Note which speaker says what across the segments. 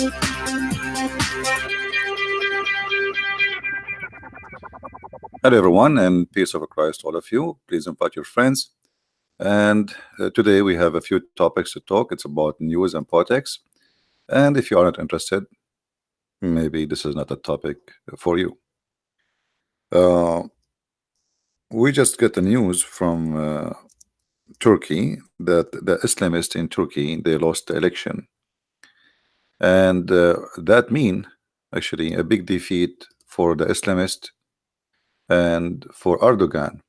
Speaker 1: Hello, everyone, and peace of Christ, all of you. Please invite your friends. And today we have a few topics to talk. It's about news and politics. And if you are not interested, maybe this is not a topic for you. We just get the news from Turkey that the Islamists in Turkey, they lost the election. And that mean actually a big defeat for the Islamist and for Erdogan.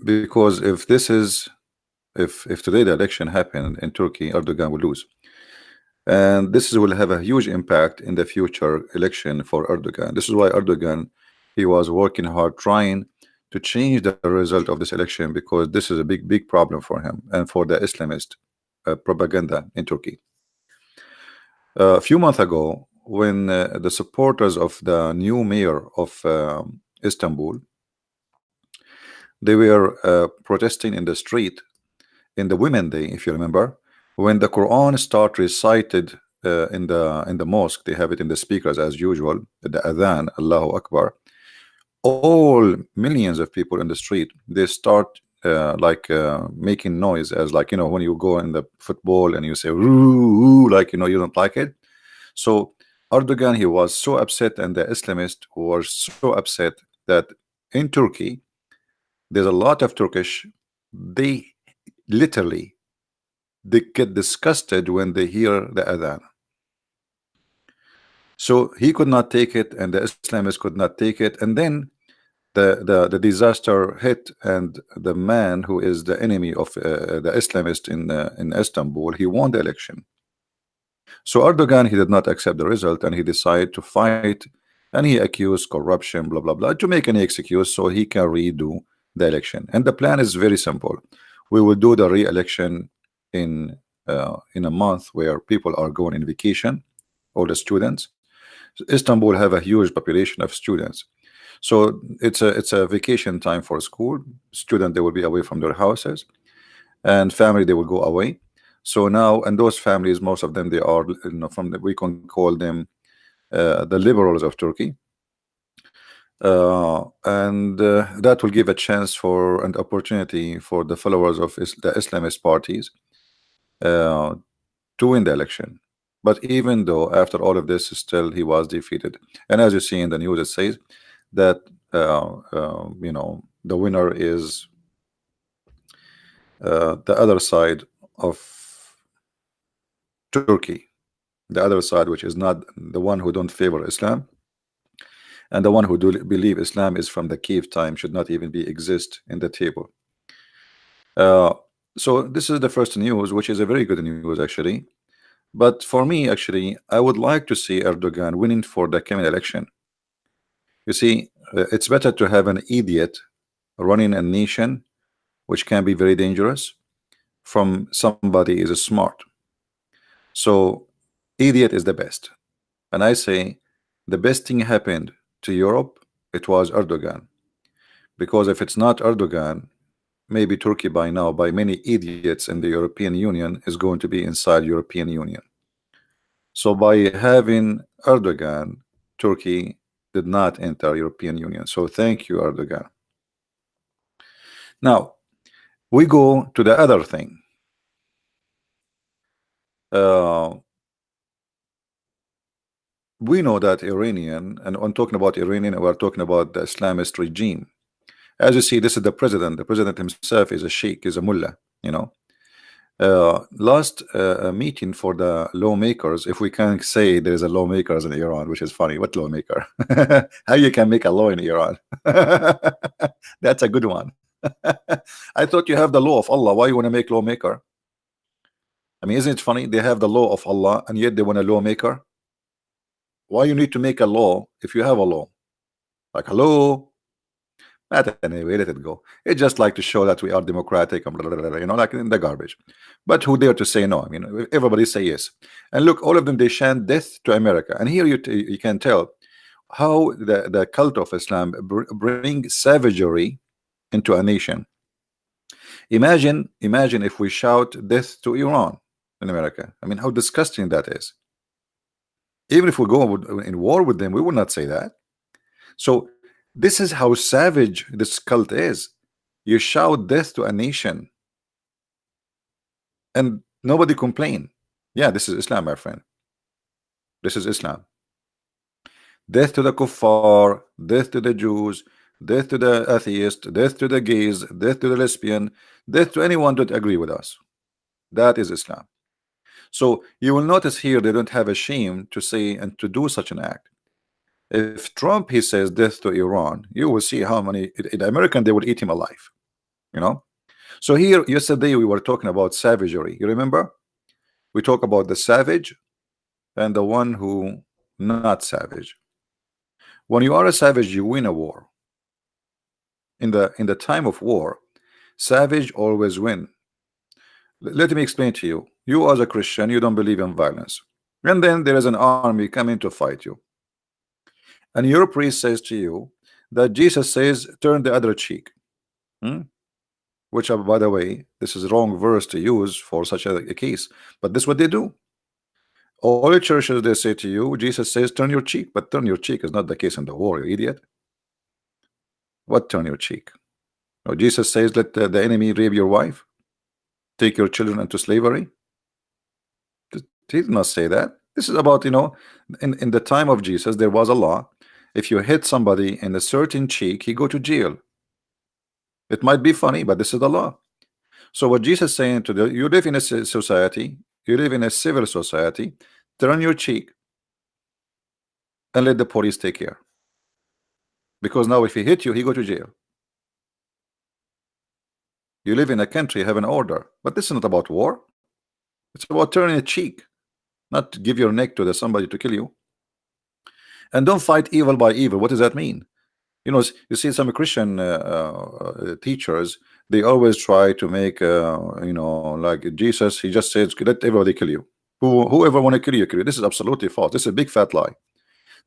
Speaker 1: Because if this is if today the election happened in Turkey, Erdogan will lose, and this will have a huge impact in the future election for Erdogan. This is why Erdogan, he was working hard trying to change the result of this election, because this is a big problem for him and for the Islamist propaganda in Turkey. A few months ago, when the supporters of the new mayor of Istanbul, they were protesting in the street in the Women Day, if you remember, when the Quran start recited in the mosque. They have it in the speakers as usual, the adhan, Allahu Akbar. All millions of people in the street, they start making noise, as like, you know, when you go in the football and you say "Roo," like, you know, you don't like it. So Erdogan, he was so upset, and the Islamists were so upset that in Turkey, there's a lot of Turkish, they literally, they get disgusted when they hear the adhan. So he could not take it, and the Islamists could not take it, and then the disaster hit, and the man who is the enemy of the Islamist in Istanbul, he won the election. So Erdogan, he did not accept the result, and he decided to fight, and he accused corruption, blah blah blah, to make any excuse so he can redo the election. And the plan is very simple. We will do the re-election in a month, where people are going in vacation, all the students. Istanbul have a huge population of students, so it's a vacation time for school. Students, they will be away from their houses, and family, they will go away. So now, and those families, most of them, they are, you know, from the, we can call them the liberals of Turkey. That will give a chance for an opportunity for the followers of the Islamist parties to win the election. But even though after all of this, still he was defeated. And as you see in the news, it says that you know, the winner is the other side of Turkey, the other side, which is not the one who don't favor Islam, and the one who do believe Islam is from the cave time, should not even be exist in the table. So this is the first news, which is a very good news actually. But for me, actually, I would like to see Erdogan winning for the coming election. You see, it's better to have an idiot running a nation, which can be very dangerous, from somebody is smart. So idiot is the best. And I say the best thing happened to Europe, it was Erdogan. Because if it's not Erdogan, maybe Turkey by now, by many idiots in the European Union, is going to be inside European Union. So by having Erdogan, Turkey did not enter European Union. So thank you, Erdogan. Now we go to the other thing. We know that Iranian, and I'm talking about Iranian, we're talking about the Islamist regime. As you see, this is the president. The president himself is a sheikh, is a mullah, you know. Last meeting for the lawmakers, if we can say there is a lawmakers in Iran, which is funny. What lawmaker? How you can make a law in Iran? That's a good one. I thought you have the law of Allah. Why you want to make lawmaker? I mean, isn't it funny? They have the law of Allah, and yet they want a lawmaker. Why you need to make a law if you have a law? Like, hello? But anyway, let it go. It's just like to show that we are democratic, and blah, blah, blah, you know, like in the garbage. But who dare to say no? I mean, everybody say yes. And look, all of them, they chant death to America. And here you can tell how the cult of Islam bring savagery into a nation. Imagine if we shout death to Iran. in America. I mean, how disgusting that is. Even if we go in war with them, we will not say that. So this is how savage this cult is. You shout death to a nation and nobody complain. Yeah, this is Islam, my friend. This is Islam. Death to the kuffar, death to the Jews, death to the atheist, death to the gays, death to the lesbian, death to anyone that agree with us. That is Islam. So you will notice here they don't have a shame to say and to do such an act. If Trump he says death to Iran, you will see how many in American they would eat him alive. You know. So here yesterday we were talking about savagery. You remember? We talk about the savage and the one who not savage. When you are a savage, you win a war. In the time of war, savage always win. Let me explain to you. You as a Christian, you don't believe in violence. And then there is an army coming to fight you. And your priest says to you that Jesus says, turn the other cheek. Which, by the way, this is a wrong verse to use for such a case. But this is what they do. All the churches, they say to you, Jesus says, turn your cheek. But turn your cheek is not the case in the war, you idiot. What turn your cheek? No, Jesus says, let the enemy rape your wife, take your children into slavery. He did not say that. This is about, you know, in the time of Jesus, there was a law. If you hit somebody in a certain cheek, he go to jail. It might be funny, but this is the law. So what Jesus is saying to you live in a society, you live in a civil society, turn your cheek and let the police take care. Because now if he hit you, he go to jail. You live in a country, have an order. But this is not about war. It's about turning a cheek, not give your neck to somebody to kill you. And don't fight evil by evil. What does that mean? You know, you see some Christian teachers, they always try to make, you know, like Jesus, he just says, let everybody kill you. Whoever want to kill you, kill you. This is absolutely false. This is a big fat lie.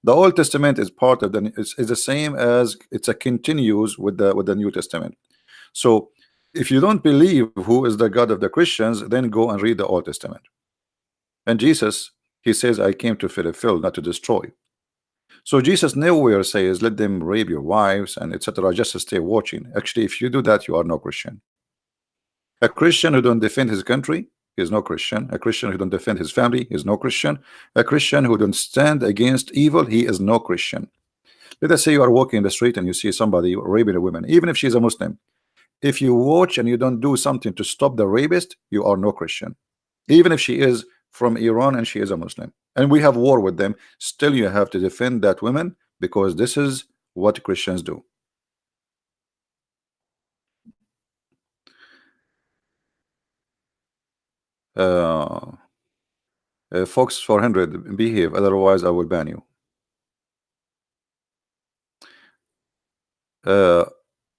Speaker 1: The Old Testament is part of the, is the same as it's a continues with the New Testament. So if you don't believe who is the God of the Christians, then go and read the Old Testament. And Jesus, he says, I came to fulfill, not to destroy. So Jesus nowhere says, let them rape your wives and etc. Just to stay watching. Actually, if you do that, you are no Christian. A Christian who don't defend his country is no Christian. A Christian who don't defend his family is no Christian. A Christian who don't stand against evil, he is no Christian. Let us say you are walking in the street and you see somebody raping a woman, even if she's a Muslim. If you watch and you don't do something to stop the rapist, you are no Christian. Even if she is from Iran and she is a Muslim and we have war with them, still you have to defend that woman, because this is what Christians do. Fox 400, behave, otherwise I will ban you.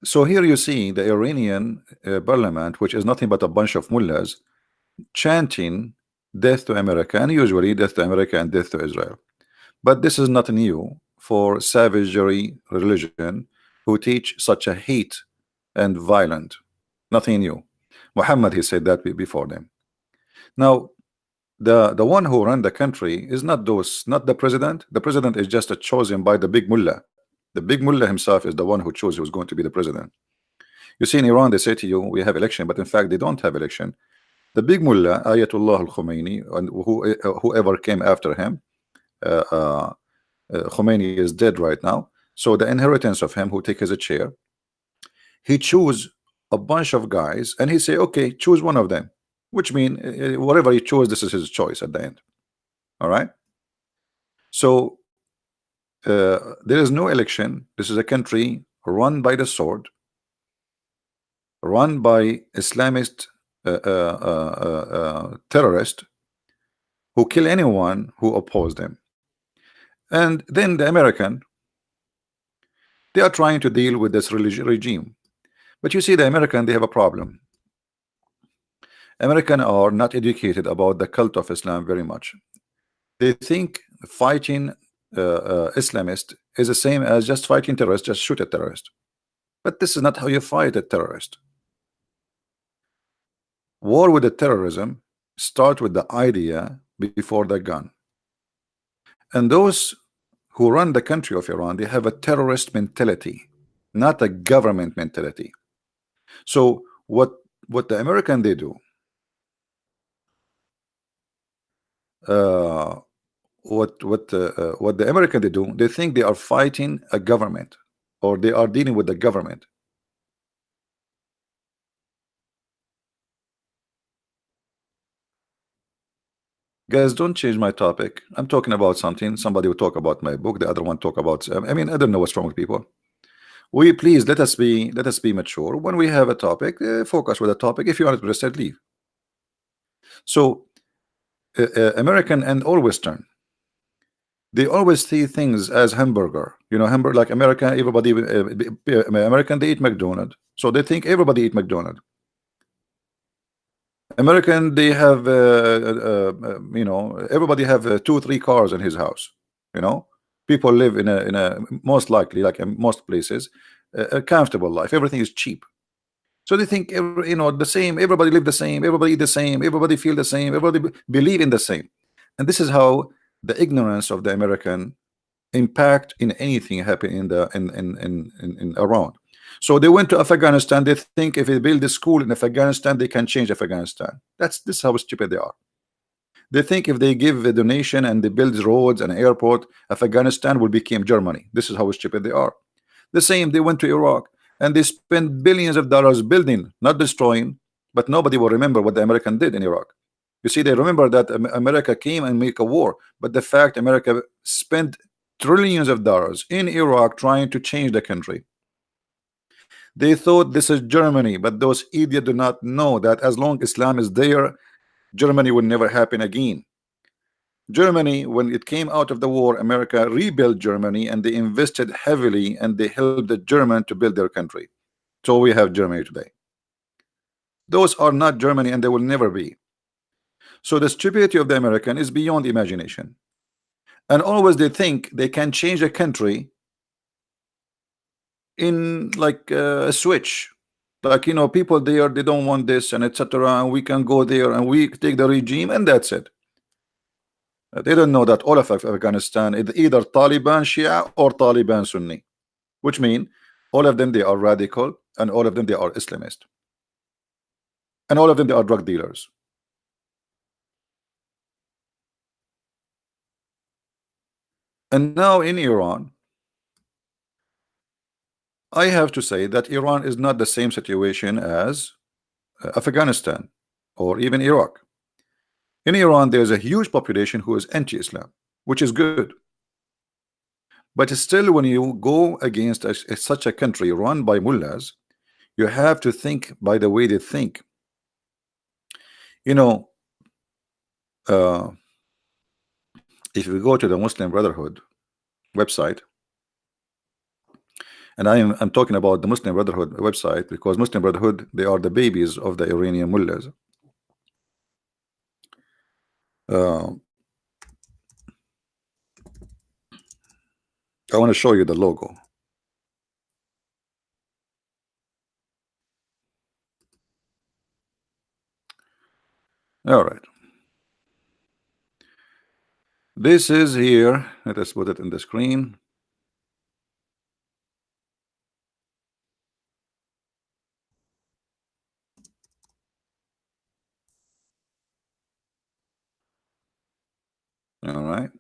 Speaker 1: So here you see the Iranian parliament, which is nothing but a bunch of mullahs chanting death to America, and usually death to America and death to Israel. But this is not new for savagery religion who teach such a hate and violent. Nothing new. Muhammad, he said that before them. Now the one who run the country is not the president. The president is just chosen by the big mullah. The big mullah himself is the one who chose who's going to be the president. You see in Iran they say to you we have election, but in fact they don't have election. The big mullah Ayatollah al-Khomeini and whoever came after him, Khomeini is dead right now, so the inheritance of him who take his chair, he choose a bunch of guys and he say, okay, choose one of them, which mean whatever he chose, this is his choice at the end. All right, so there is no election. This is a country run by the sword, run by Islamist terrorists who kill anyone who oppose them. And then the American, they are trying to deal with this religious regime. But you see the American, they have a problem. American are not educated about the cult of Islam very much. They think fighting Islamist is the same as just fighting terrorists, just shoot a terrorist. But this is not how you fight a terrorist. War with the terrorism start with the idea before the gun. And those who run the country of Iran, they have a terrorist mentality, not a government mentality. So what the American they do, uh, what the American they do, they think they are fighting a government, or they are dealing with the government. Guys, don't change my topic. I'm talking about something. Somebody will talk about my book. The other one talk about. I mean, I don't know what's wrong with people. We please let us be mature. When we have a topic, focus with a topic. If you are interested, leave. So, American and all Western, they always see things as hamburger. You know, hamburger like America. Everybody, American, they eat McDonald's, so they think everybody eat McDonald's. American, they have, you know, everybody have 2 3 cars in his house. You know, people live in a most likely, like in most places, a comfortable life. Everything is cheap, so they think you know, the same. Everybody live the same. Everybody eat the same. Everybody feel the same. Everybody believe in the same. And this is how the ignorance of the American impact in anything happen in the in around. So they went to Afghanistan. They think if they build a school in Afghanistan, they can change Afghanistan. This is how stupid they are. They think if they give a donation and they build roads and airport, Afghanistan will become Germany. This is how stupid they are. The same, they went to Iraq and they spent billions of dollars building, not destroying, but nobody will remember what the American did in Iraq. You see, they remember that America came and make a war, but the fact America spent trillions of dollars in Iraq trying to change the country. They thought this is Germany, but those idiots do not know that as long Islam is there, Germany will never happen again. Germany, when it came out of the war, America rebuilt Germany and they invested heavily and they helped the German to build their country. So we have Germany today. Those are not Germany and they will never be. So the stupidity of the American is beyond imagination. And always they think they can change a country in like a switch. Like, you know, people there, they don't want this and etc. And we can go there and we take the regime and that's it. They don't know that all of Afghanistan is either Taliban Shia or Taliban Sunni, which mean all of them they are radical and all of them they are Islamist, and all of them they are drug dealers. And now in Iran, I have to say that Iran is not the same situation as Afghanistan or even Iraq. In Iran, there's a huge population who is anti-Islam, which is good. But still, when you go against such a country run by mullahs, you have to think by the way they think. You know, if we go to the Muslim Brotherhood website, and I'm talking about the Muslim Brotherhood website because Muslim Brotherhood, they are the babies of the Iranian mullahs. I want to show you the logo. All right. This is here. Let us put it in the screen. All right.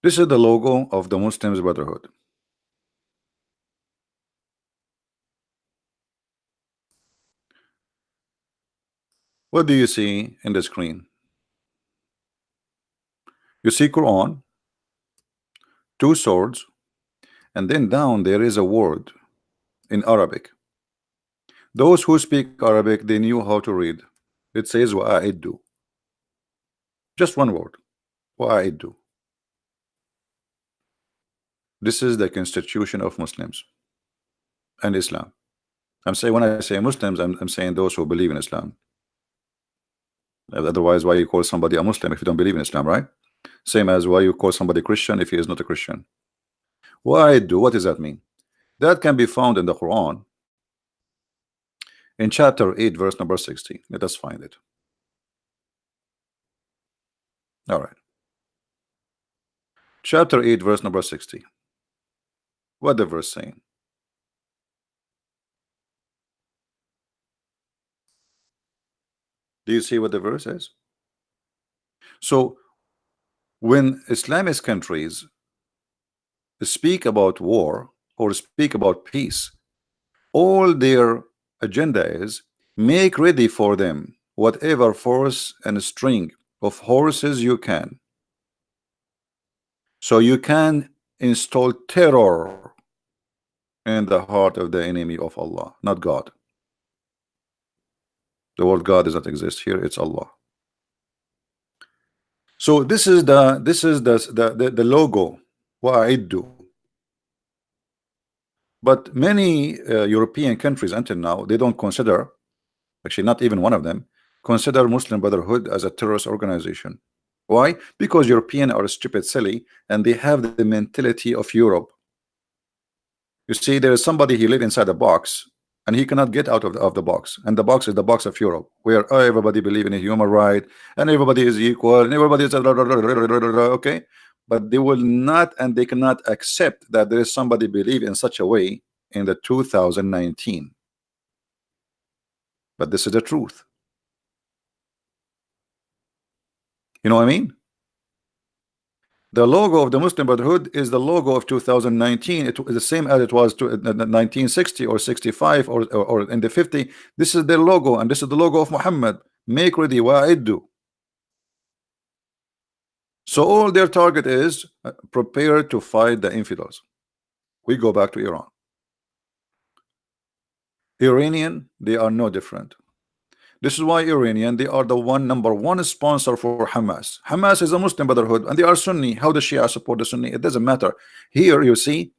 Speaker 1: This is the logo of the Muslims Brotherhood. What do you see in the screen? You see Quran, 2 swords, and then down there is a word in Arabic. Those who speak Arabic, they knew how to read. It says wa'iddu. Just one word. Wa'iddu. This is the constitution of Muslims and Islam. I'm saying, when I say Muslims, I'm saying those who believe in Islam. Otherwise, why you call somebody a Muslim if you don't believe in Islam, right? Same as why you call somebody Christian if he is not a Christian. Wa'iddu, what does that mean? That can be found in the Quran. In chapter 8, verse number 60. Let us find it. All right. Chapter 8, verse number 60. What the verse saying? Do you see what the verse is? So when Islamist countries speak about war or speak about peace, all their agenda is make ready for them whatever force and string of horses you can, so you can install terror in the heart of the enemy of Allah, not God. The word God does not exist here, it's Allah. So this is the logo, wa'iddu. But many European countries until now, they don't consider, actually not even one of them, consider Muslim Brotherhood as a terrorist organization. Why? Because Europeans are stupid, silly, and they have the mentality of Europe. You see, there is somebody, he live inside a box, and he cannot get out of the box. And the box is the box of Europe, where everybody believe in a human right, and everybody is equal, and everybody is okay. But they will not, and they cannot accept that there is somebody believe in such a way in the 2019. But this is the truth. You know what I mean? The logo of the Muslim Brotherhood is the logo of 2019. It is the same as it was to 1960 or 65 or in the 50. This is their logo, and this is the logo of Muhammad. Make ready, wa'iddu. So all their target is prepare to fight the infidels. We go back to Iran. Iranian, they are no different. This is why Iranian, they are the number one sponsor for Hamas. Hamas is a Muslim Brotherhood, and they are Sunni. How the Shia support the Sunni? It doesn't matter. Here you see,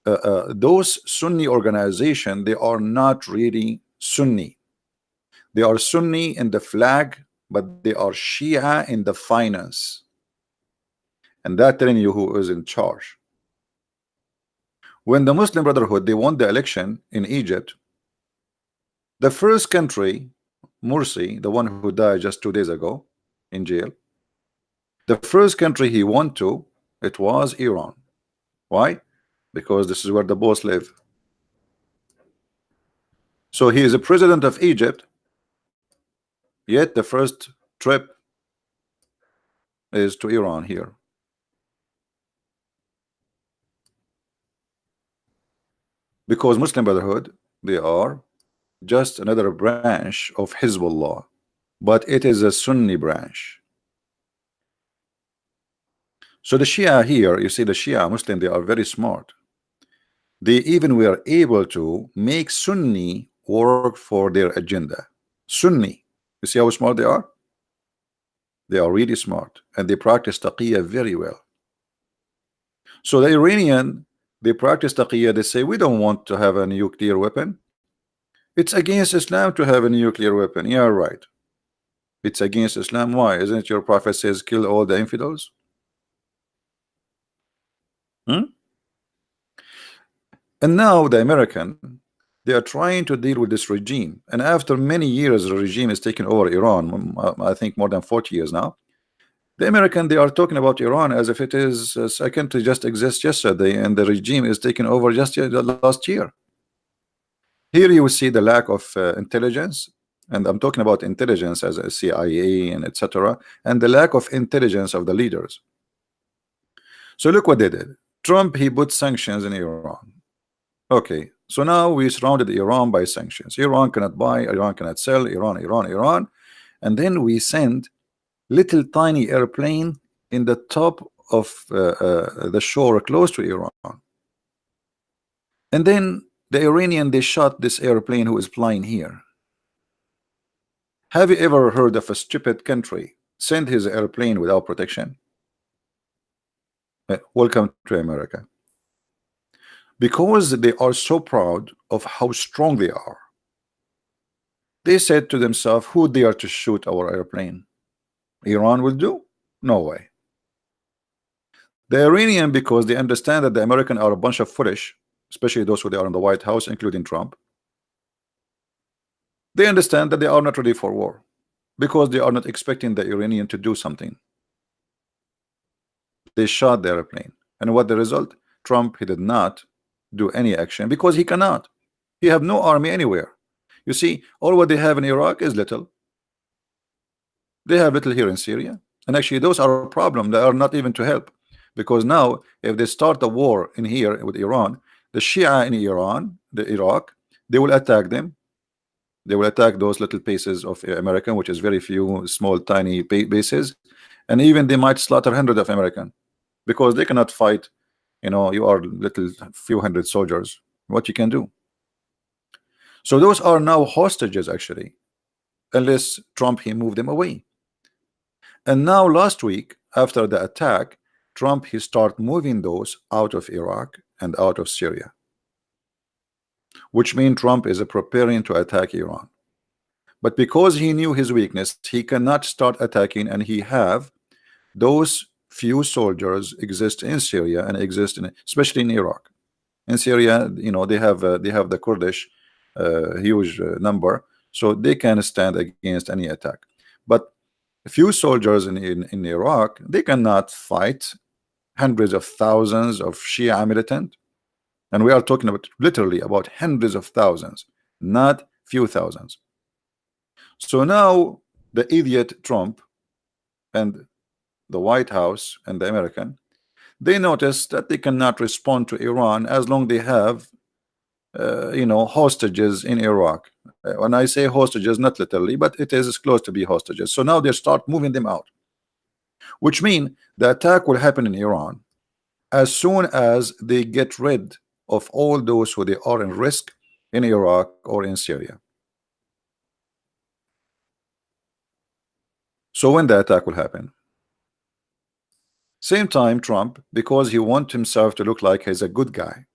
Speaker 1: those Sunni organization, they are not really Sunni. They are Sunni in the flag, but they are Shia in the finance. And that telling you who is in charge. When the Muslim Brotherhood, they won the election in Egypt, the first country, Morsi, the one who died just 2 days ago in jail, the first country he went to, it was Iran. Why? Because this is where the boss live. So he is a president of Egypt, yet the first trip is to Iran here. Because Muslim Brotherhood, they are just another branch of Hezbollah, but it is a Sunni branch. So the Shia here, you see the Shia Muslim, they are very smart. They even were able to make Sunni work for their agenda. Sunni, you see how smart they are? They are really smart, and they practice taqiyya very well. So the Iranian, they practice taqiyya, they say we don't want to have a nuclear weapon. It's against Islam to have a nuclear weapon. Yeah, right. It's against Islam. Why? Isn't it your prophet says kill all the infidels? And now the American, they are trying to deal with this regime. And after many years, the regime is taking over Iran. I think more than 40 years now. The American, they are talking about Iran as if it is a country just exists yesterday, and the regime is taken over just last year. Here you will see the lack of intelligence, and I'm talking about intelligence as a CIA and etc., and the lack of intelligence of the leaders. So look what they did. Trump, he put sanctions in Iran. Okay, so now we surrounded Iran by sanctions. Iran cannot buy, Iran cannot sell, Iran, and then we send little tiny airplane in the top of the shore close to Iran. And then the Iranian, they shot this airplane who is flying here. Have you ever heard of a stupid country send his airplane without protection? Welcome to America. Because they are so proud of how strong they are, they said to themselves, who dare to shoot our airplane? Iran will do? No way. The Iranian, because they understand that the American are a bunch of foolish, especially those who they are in the White House, including Trump. They understand that they are not ready for war because they are not expecting the Iranian to do something. They shot the airplane, and what the result? Trump, he did not do any action because he cannot. He have no army anywhere. You see, all what they have in Iraq is little. They have little here in Syria, and actually those are a problem that are not even to help, because now if they start a war in here with Iran, the Shia in Iran, the Iraq, they will attack them. They will attack those little bases of American, which is very few, small, tiny bases, and even they might slaughter hundreds of American because they cannot fight. You know, you are little few hundred soldiers. What you can do? So those are now hostages actually, unless Trump he moved them away. And now last week after the attack, Trump he start moving those out of Iraq and out of Syria, which means Trump is preparing to attack Iran. But because he knew his weakness, he cannot start attacking, and he have those few soldiers exist in Syria and exist in, especially in Iraq. In Syria, you know, they have the Kurdish huge number, so they can stand against any attack. But a few soldiers in Iraq, they cannot fight hundreds of thousands of Shia militant, and we are talking about literally about hundreds of thousands, not few thousands. So now the idiot Trump and the White House and the American, they notice that they cannot respond to Iran as long they have you know, hostages in Iraq. When I say hostages, not literally, but it is close to be hostages. So now they start moving them out, which means the attack will happen in Iran as soon as they get rid of all those who they are in risk in Iraq or in Syria. So when the attack will happen, same time Trump, because he wants himself to look like he's a good guy,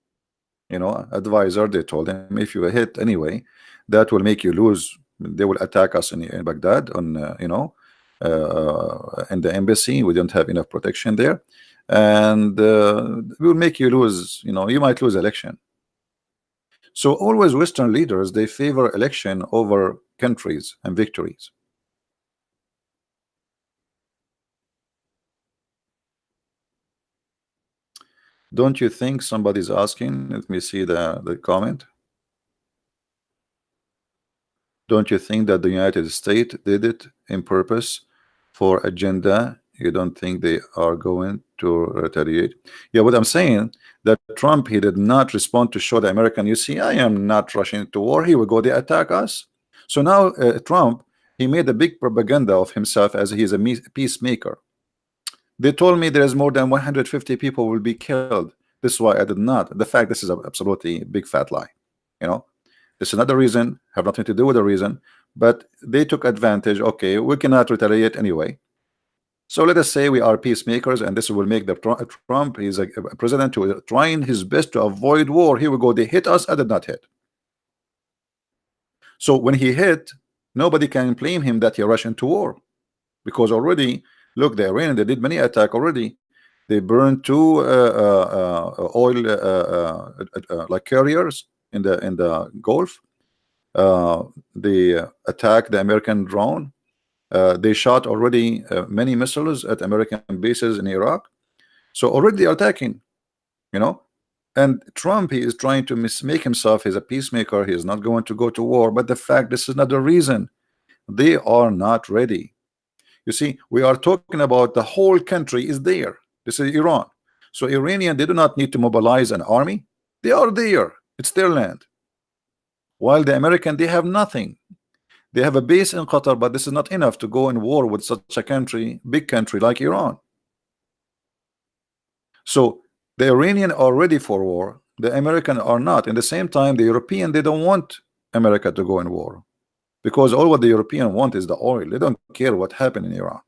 Speaker 1: you know, advisor, they told him, if you hit anyway, that will make you lose. They will attack us in Baghdad on you know, in the embassy. We don't have enough protection there, and we will make you lose. You know, you might lose election. So always Western leaders, they favor election over countries and victories. Don't you think somebody's asking? Let me see the comment. Don't you think that the United States did it in purpose for agenda? You don't think they are going to retaliate? Yeah, what I'm saying, that Trump, he did not respond to show the American, you see, I am not rushing to war. He will go, they attack us. So now Trump, he made a big propaganda of himself as he is a peacemaker. They told me there is more than 150 people will be killed. This is why I did not. The fact, this is absolutely big fat lie. You know, this is another reason, have nothing to do with the reason, but they took advantage. Okay, we cannot retaliate anyway. So let us say we are peacemakers, and this will make the Trump, he's a president who is trying his best to avoid war. Here we go, they hit us, I did not hit. So when he hit, nobody can blame him that he rushed into war, because already, look, the Iranian, they did many attack already. They burned two oil like carriers in the Gulf. They attacked the American drone. They shot already many missiles at American bases in Iraq. So already they are attacking, you know. And Trump, he is trying to make himself, he's a peacemaker, he is not going to go to war. But the fact, this is not the reason. They are not ready. You see, we are talking about the whole country is there. This is Iran. So Iranian, they do not need to mobilize an army. They are there. It's their land. While the American, they have nothing. They have a base in Qatar, but this is not enough to go in war with such a country, big country like Iran. So the Iranian are ready for war. The American are not. In the same time, the European, they don't want America to go in war, because all what the European want is the oil. They don't care what happened in Iran.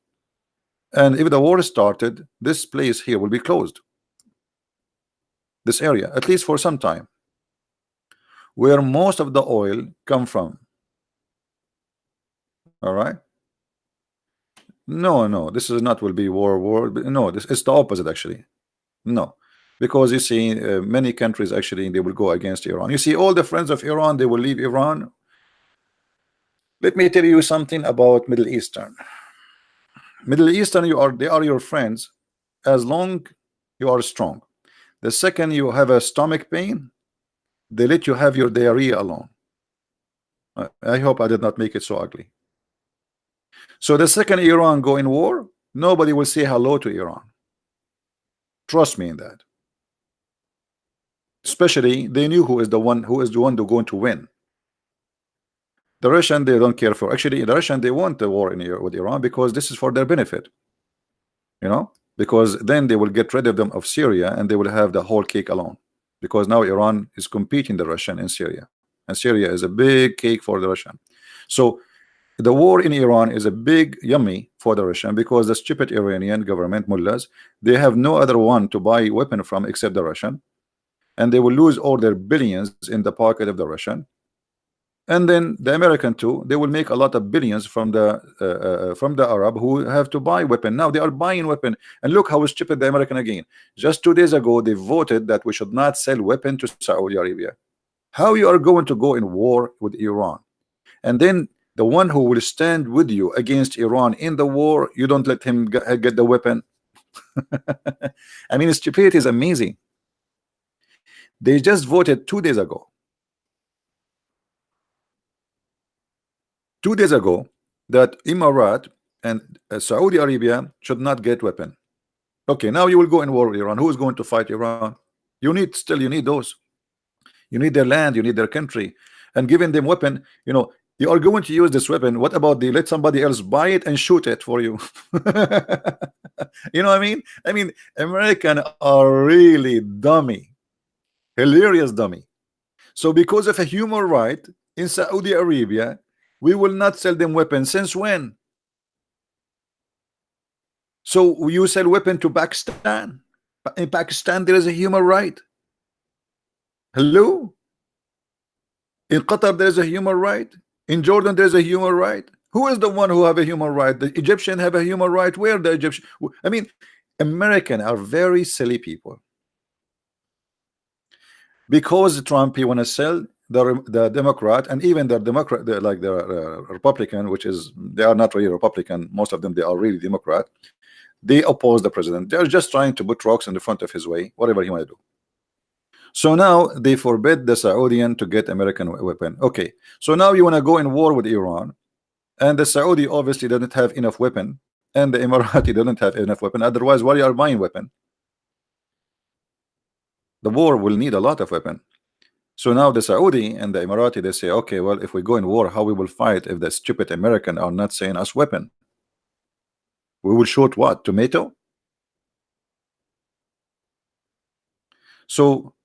Speaker 1: And if the war started, this place here will be closed. This area, at least for some time, where most of the oil come from. All right. No, this is not will be war. No, this is the opposite actually. No, because you see, many countries actually they will go against Iran. You see, all the friends of Iran, they will leave Iran. Let me tell you something about Middle Eastern. Middle Eastern, they are your friends as long you are strong. The second you have a stomach pain, they let you have your diarrhea alone. I hope I did not make it so ugly. So the second Iran go in war, nobody will say hello to Iran. Trust me in that. Especially they knew who is the one going to win. The Russian, they don't care for. Actually, the Russian, they want the war with Iran because this is for their benefit. You know, because then they will get rid of them of Syria and they will have the whole cake alone. Because now Iran is competing the Russian in Syria, and Syria is a big cake for the Russian. So the war in Iran is a big yummy for the Russian because the stupid Iranian government mullahs, they have no other one to buy weapon from except the Russian, and they will lose all their billions in the pocket of the Russian. And then the American too, they will make a lot of billions from the Arab who have to buy weapon. Now they are buying weapon, and look how stupid the American again. Just 2 days ago, they voted that we should not sell weapon to Saudi Arabia. How you are going to go in war with Iran, and then the one who will stand with you against Iran in the war, you don't let him get the weapon? I mean, stupidity is amazing. They just voted 2 days ago. 2 days ago, that Emirat and Saudi Arabia should not get weapon. Okay, now you will go in war with Iran. Who is going to fight Iran? You need those. You need their land, you need their country, and giving them weapon. You know, you are going to use this weapon. What about let somebody else buy it and shoot it for you? You know what I mean? I mean, American are really dummy, hilarious dummy. So because of a human right in Saudi Arabia, we will not sell them weapons. Since when? So you sell weapon to Pakistan? In Pakistan, there is a human right. Hello? In Qatar, there is a human right. In Jordan, there is a human right. Who is the one who have a human right? The Egyptian have a human right. Where the Egyptian? I mean, American are very silly people. Because Trump, he want to sell the Democrat, and even the Democrat, like the Republican, which is, they are not really Republican. Most of them, they are really Democrat. They oppose the president. They're just trying to put rocks in the front of his way, whatever he want to do. So now they forbid the Saudian to get American weapon. Okay, so now you want to go in war with Iran, and the Saudi obviously doesn't have enough weapon, and the Emirati doesn't have enough weapon. Otherwise, why are you buying weapon? The war will need a lot of weapon. So now the Saudi and the Emirati, they say, okay, well, if we go in war, how we will fight if the stupid American are not saying us weapon? We will shoot what? Tomato? So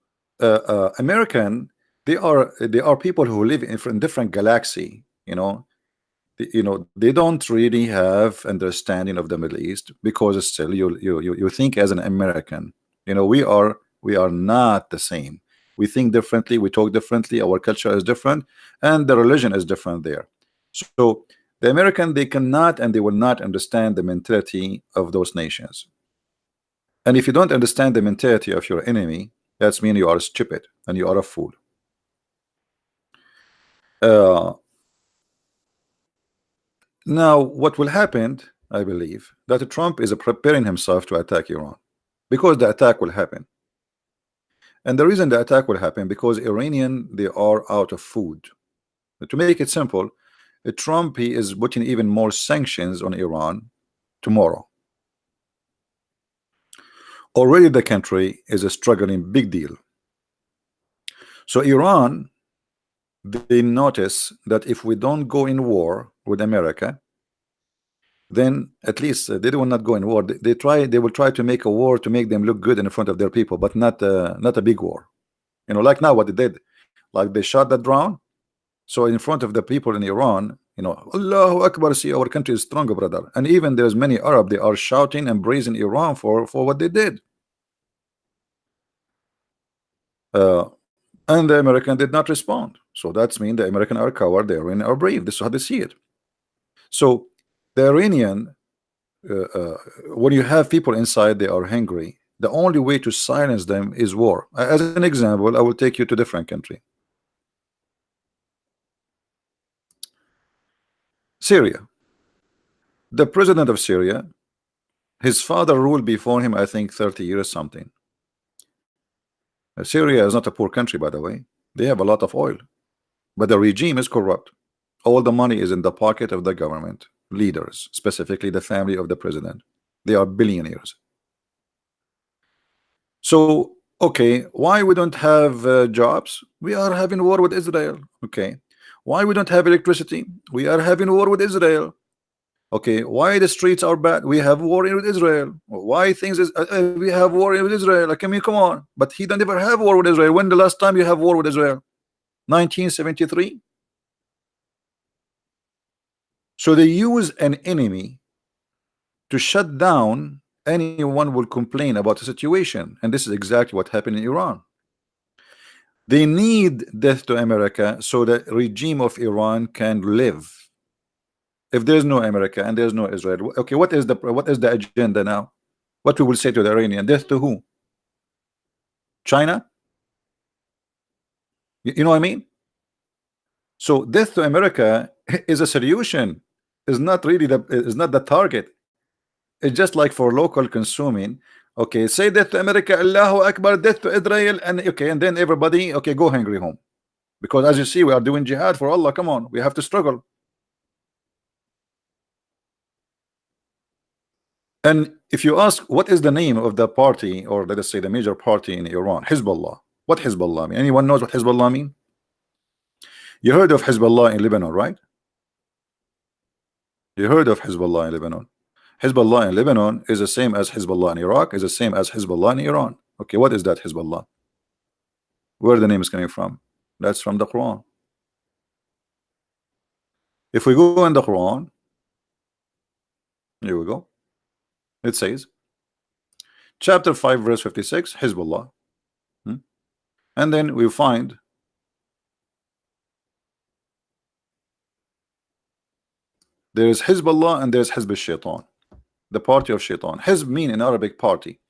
Speaker 1: American, they are people who live in different galaxy. They don't really have understanding of the Middle East, because still you think as an American. We are not the same. We think differently, we talk differently, our culture is different, and the religion is different there. So the American, they cannot and they will not understand the mentality of those nations. And if you don't understand the mentality of your enemy, that's mean you are stupid and you are a fool. Now what will happen, I believe, that Trump is preparing himself to attack Iran, because the attack will happen. And the reason the attack will happen, because Iranian, they are out of food. To make it simple, Trump, he is putting even more sanctions on Iran tomorrow. Already the country is a struggling big deal. So Iran, they notice that if we don't go in war with America, then at least they will not go in war. They will try to make a war to make them look good in front of their people, but not a big war. Like now what they did, like they shot that drone. So in front of the people in Iran, Allahu Akbar, see, our country is stronger, brother. And even there's many Arab, they are shouting and praising Iran for what they did. And the American did not respond. So that's mean the American are coward, the Iranian are brave. This is how they see it. So the Iranian, when you have people inside, they are hungry. The only way to silence them is war. As an example, I will take you to a different country. Syria. The president of Syria, his father ruled before him, I think 30 years something. Syria is not a poor country, by the way. They have a lot of oil, but the regime is corrupt. All the money is in the pocket of the government leaders, specifically the family of the president. They are billionaires. So, okay, why we don't have jobs? We are having war with Israel. Okay, why we don't have electricity? We are having war with Israel. Okay, why the streets are bad? We have war with Israel. Why things is we have war with Israel? Like, I mean, come on. But he don't ever have war with Israel. When the last time you have war with Israel? 1973. So they use an enemy to shut down anyone will complain about the situation, and this is exactly what happened in Iran. They need death to America so the regime of Iran can live. If there's no America and there's no Israel, okay, what is the agenda now? What we will say to the Iranian? Death to who? China? You know what I mean? So death to America is a solution. Is not really the target. It's just like for local consuming. Okay, say death to America, Allahu Akbar, death to Israel, and okay, and then everybody, okay, go hungry home. Because as you see, we are doing jihad for Allah. Come on, we have to struggle. And if you ask what is the name of the party, or let us say the major party in Iran, Hezbollah. What Hezbollah mean? Anyone knows what Hezbollah mean? You heard of Hezbollah in Lebanon, right? You heard of Hezbollah in Lebanon. Hezbollah in Lebanon is the same as Hezbollah in Iraq, is the same as Hezbollah in Iran. Okay, what is that Hezbollah? Where the name is coming from? That's from the Quran. If we go in the Quran, here we go. It says, chapter 5, verse 56, Hezbollah. And then we find there is Hezbollah and there's Hizb al-Shaitan, the party of Shaitan. Hizb mean in Arabic party.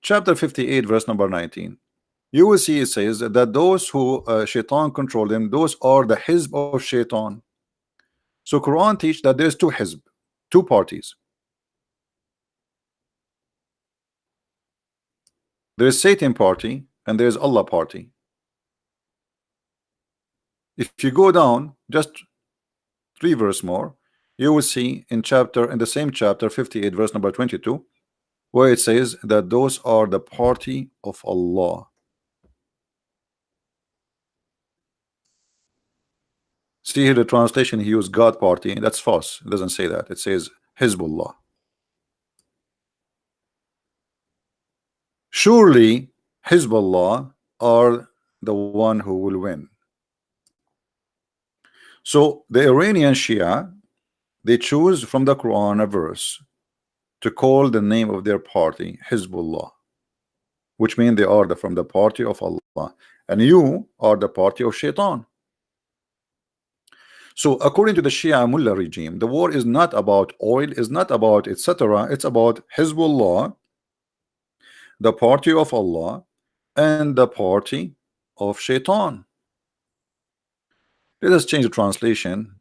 Speaker 1: Chapter 58, verse number 19. You will see it says that those who Shaitan control them, those are the Hizb of Shaitan. So Quran teach that there's two Hizb, two parties. There is Satan party and there is Allah party. If you go down just 3 verse more, you will see in the same chapter 58 verse number 22, where it says that those are the party of Allah. See here the translation, he used God party. That's false. It doesn't say that. It says Hezbollah. Surely Hezbollah are the one who will win. So the Iranian Shia, they choose from the Quran a verse to call the name of their party Hezbollah, which means they are from the party of Allah, and you are the party of Shaitan. So according to the Shia Mullah regime, the war is not about oil, is not about etc. It's about Hezbollah, the party of Allah, and the party of Shaitan. Let us change the translation.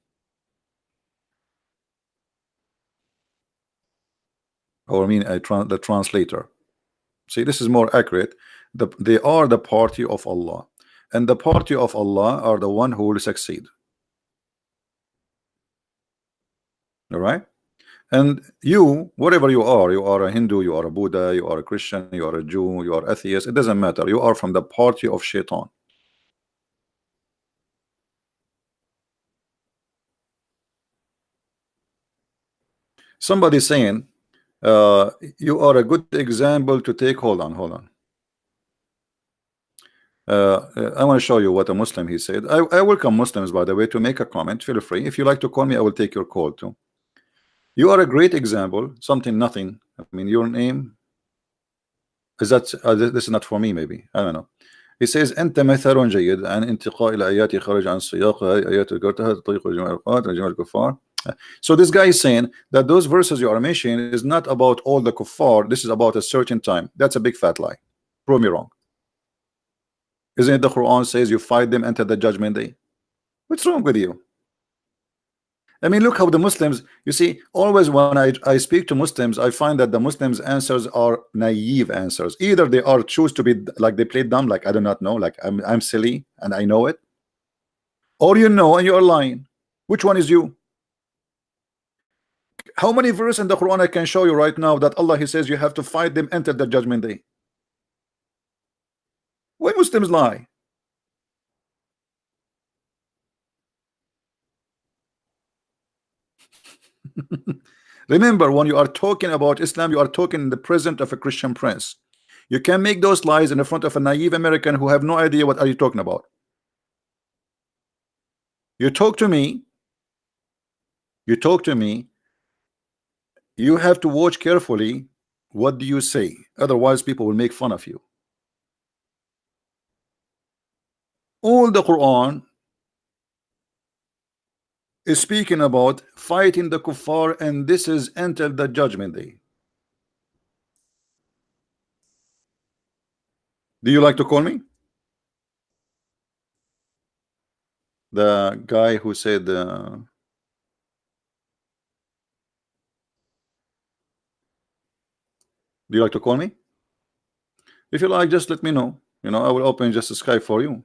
Speaker 1: Or I mean the translator. See, this is more accurate. They are the party of Allah, and the party of Allah are the one who will succeed. All right? And you, whatever you are a Hindu, you are a Buddha, you are a Christian, you are a Jew, you are atheist, it doesn't matter. You are from the party of Shaitan. Somebody saying you are a good example to take. Hold on. I want to show you what a Muslim he said. I welcome Muslims, by the way, to make a comment. Feel free. If you like to call me, I will take your call too. You are a great example. Nothing. I mean, your name is that this is not for me, maybe. I don't know. He says أنت مثال جيد عن انتقاء الآيات خارج عن سياقها آيات ذكرتها طريق جمع الأوقات وجمع الكفار. So this guy is saying that those verses you are mentioning is not about all the kuffar. This is about a certain time. That's a big fat lie. Prove me wrong. Isn't it the Quran says you fight them until the judgment day? What's wrong with you? I mean, look how the Muslims, you see, always when I speak to Muslims, I find that the Muslims' answers are naive answers. Either they are choose to be like they play dumb, like I do not know, like I'm silly and I know it, or you know and you're lying. Which one is you? How many verses in the Quran I can show you right now that Allah He says you have to fight them until the judgment day? Why Muslims lie? Remember, when you are talking about Islam, you are talking in the presence of a Christian prince. You can make those lies in the front of a naive American who have no idea what are you talking about. You talk to me, you talk to me, you have to watch carefully what do you say. Otherwise, people will make fun of you. All the Quran is speaking about fighting the kuffar, and this is until the judgment day. Do you like to call me? The guy who said do you like to call me? If you like, just let me know. You know, I will open just a Skype for you.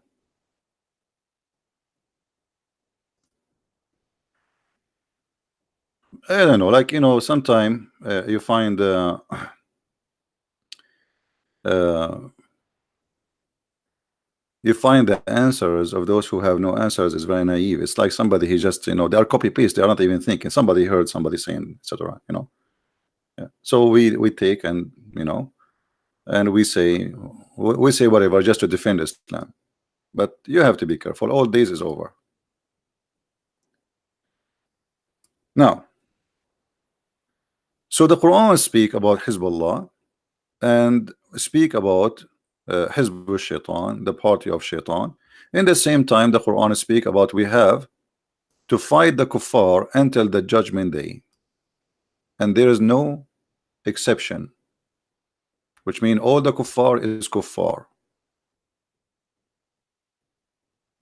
Speaker 1: I don't know, like, you know, sometime you find uh, you find the answers of those who have no answers is very naive. It's like somebody he just, you know, they are copy paste. They are not even thinking. Somebody heard somebody saying, etc. You know, yeah. So we take and you know, and we say whatever just to defend Islam. But you have to be careful. All days is over. Now, so the Quran speak about Hizbullah and speak about Hizb Shaitan, the party of Shaitan. In the same time, the Quran speak about we have to fight the kuffar until the judgment day, and there is no exception, which means all the kuffar is kuffar.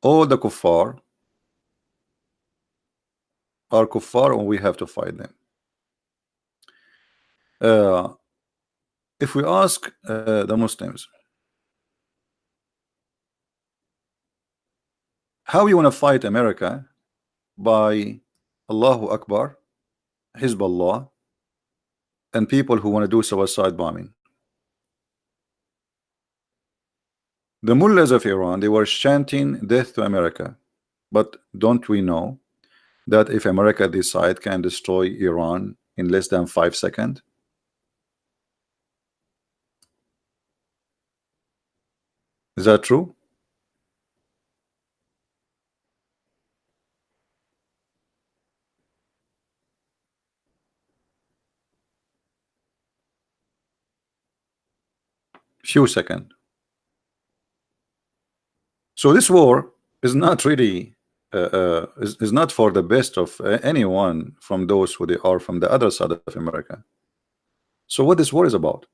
Speaker 1: All the kuffar are kuffar, and we have to fight them. If we ask the Muslims, how you want to fight America? By Allahu Akbar, Hizbullah, and people who want to do suicide bombing. The mullahs of Iran, they were chanting death to America. But don't we know that if America decide can destroy Iran in less than 5 seconds? Is that true? Few seconds. So this war is not really is not for the best of anyone from those who they are from the other side of America. So what this war is about?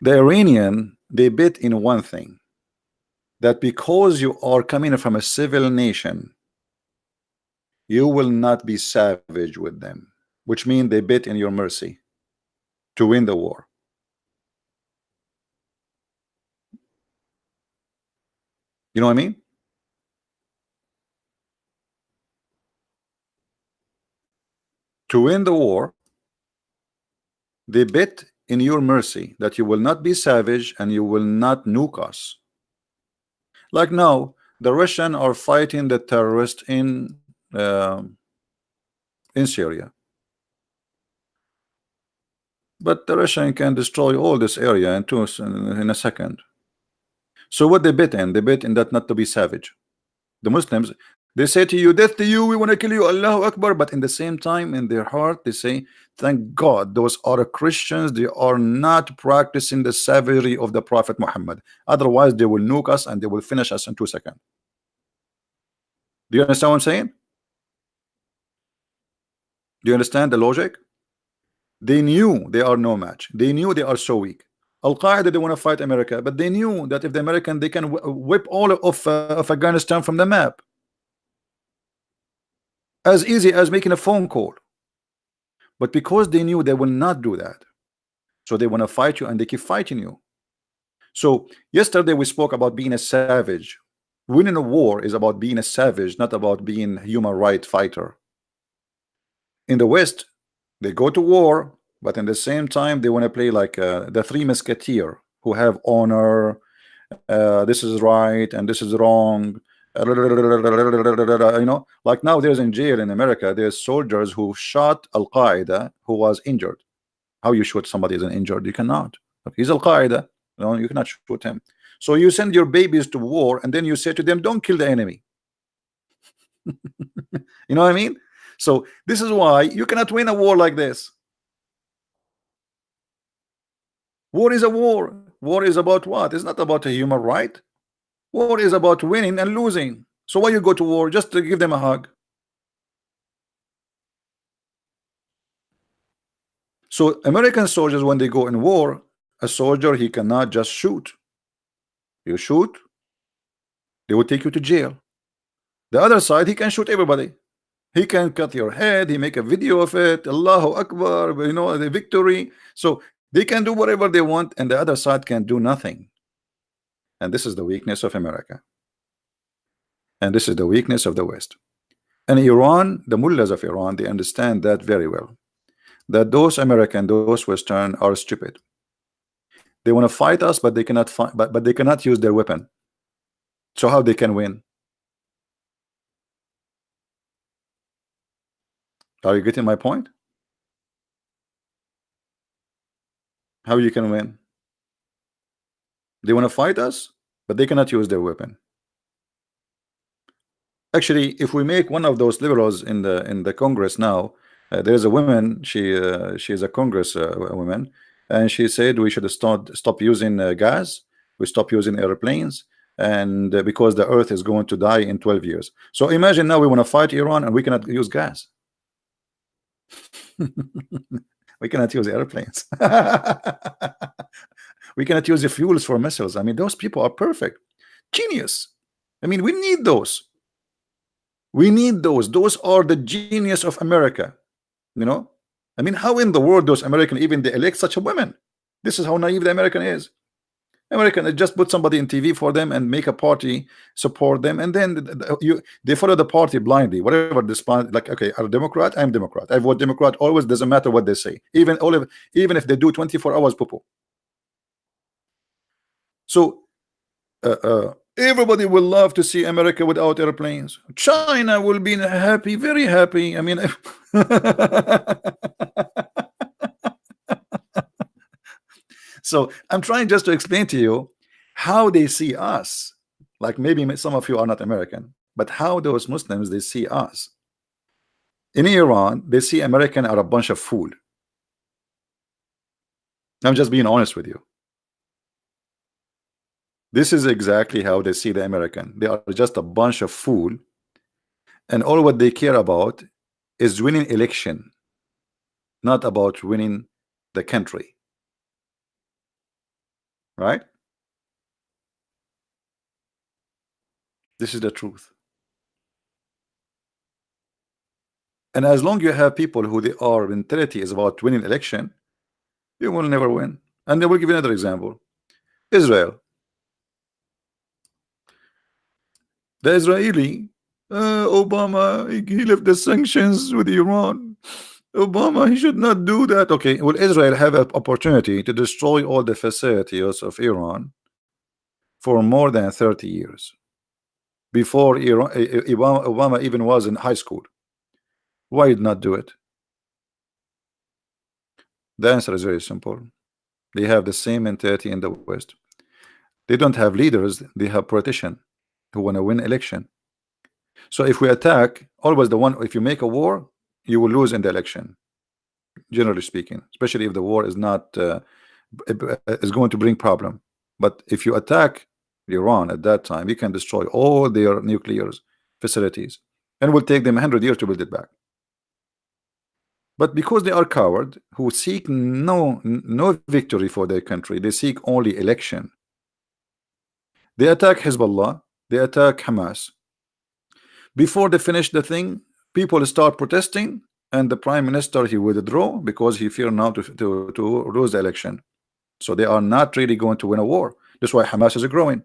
Speaker 1: The Iranian, they bet in one thing, that because you are coming from a civil nation, you will not be savage with them, which means they bet in your mercy to win the war. You know what I mean? To win the war, they bet in your mercy that you will not be savage and you will not nuke us. Like now, the Russians are fighting the terrorists in Syria, but the Russian can destroy all this area in a second. So what they bet in? They bet in that not to be savage. The Muslims, they say to you, death to you, we want to kill you, Allahu Akbar. But in the same time, in their heart, they say, thank God, those are Christians. They are not practicing the savagery of the Prophet Muhammad. Otherwise, they will nuke us and they will finish us in 2 seconds. Do you understand what I'm saying? Do you understand the logic? They knew they are no match. They knew they are so weak. Al-Qaeda, they want to fight America, but they knew that if the American, they can whip all of Afghanistan from the map. as easy as making a phone call. But because they knew they will not do that, so they want to fight you and they keep fighting you. So yesterday we spoke about being a savage. Winning a war is about being a savage, not about being a human right fighter. In the West, they go to war, but in the same time they want to play like the Three Musketeer, who have honor. This is right and this is wrong. You know, like now there's in jail in America, there's soldiers who shot Al Qaeda who was injured. How you shoot somebody isn't injured? You cannot. He's Al Qaeda. No, you cannot shoot him. So you send your babies to war and then you say to them, don't kill the enemy. You know what I mean? So this is why you cannot win a war like this. War is a war. War is about what? It's not about a human right. War is about winning and losing. So why you go to war? Just to give them a hug. So American soldiers, when they go in war, a soldier, he cannot just shoot. You shoot, they will take you to jail. The other side, he can shoot everybody. He can cut your head. He make a video of it. Allahu Akbar, you know, the victory. So they can do whatever they want, and the other side can do nothing. And this is the weakness of America. And this is the weakness of the West. And Iran, the mullahs of Iran, they understand that very well. That those American, those Western are stupid. They want to fight us, but they cannot fight, but they cannot use their weapon. So how they can win? Are you getting my point? How you can win? They want to fight us, but they cannot use their weapon. Actually, if we make one of those liberals in the Congress now, there's a woman. She is a Congress woman, and she said we should stop using gas. We stop using airplanes, and because the Earth is going to die in 12 years. So imagine now we want to fight Iran and we cannot use gas. We cannot use airplanes. We cannot use the fuels for missiles. I mean, those people are perfect, genius. I mean, we need those. We need those. Those are the genius of America. You know, I mean, how in the world those Americans even they elect such a woman? This is how naive the American is. American just put somebody in TV for them and make a party support them, and then they follow the party blindly. Whatever this like, okay, I'm a Democrat, I'm Democrat. I vote Democrat always. Doesn't matter what they say, even if they do 24 hours poo-poo. So everybody will love to see America without airplanes. China will be happy, very happy. I mean, so I'm trying just to explain to you how they see us. Like maybe some of you are not American, but how those Muslims they see us. In Iran, they see American are a bunch of fool. I'm just being honest with you. This is exactly how they see the American. They are just a bunch of fool, and all what they care about is winning election, not about winning the country. Right? This is the truth. And as long as you have people who their mentality is about winning election, you will never win. And I will give you another example. Israel. The Israeli, Obama, he left the sanctions with Iran. Obama, he should not do that. Okay, will Israel have an opportunity to destroy all the facilities of Iran for more than 30 years before Obama even was in high school? Why did not do it? The answer is very simple. They have the same mentality in the West. They don't have leaders, they have politicians who want to win election. So if we attack, always the one, if you make a war, you will lose in the election, generally speaking, especially if the war is not is going to bring problem. But if you attack Iran at that time, you can destroy all their nuclear facilities, and will take them 100 years to build it back. But because they are coward who seek no victory for their country, they seek only election. They attack Hezbollah, they attack Hamas. Before they finish the thing, People start protesting, and the prime minister he withdraw because he fear now to lose the election. So they are not really going to win a war. That's why Hamas is growing,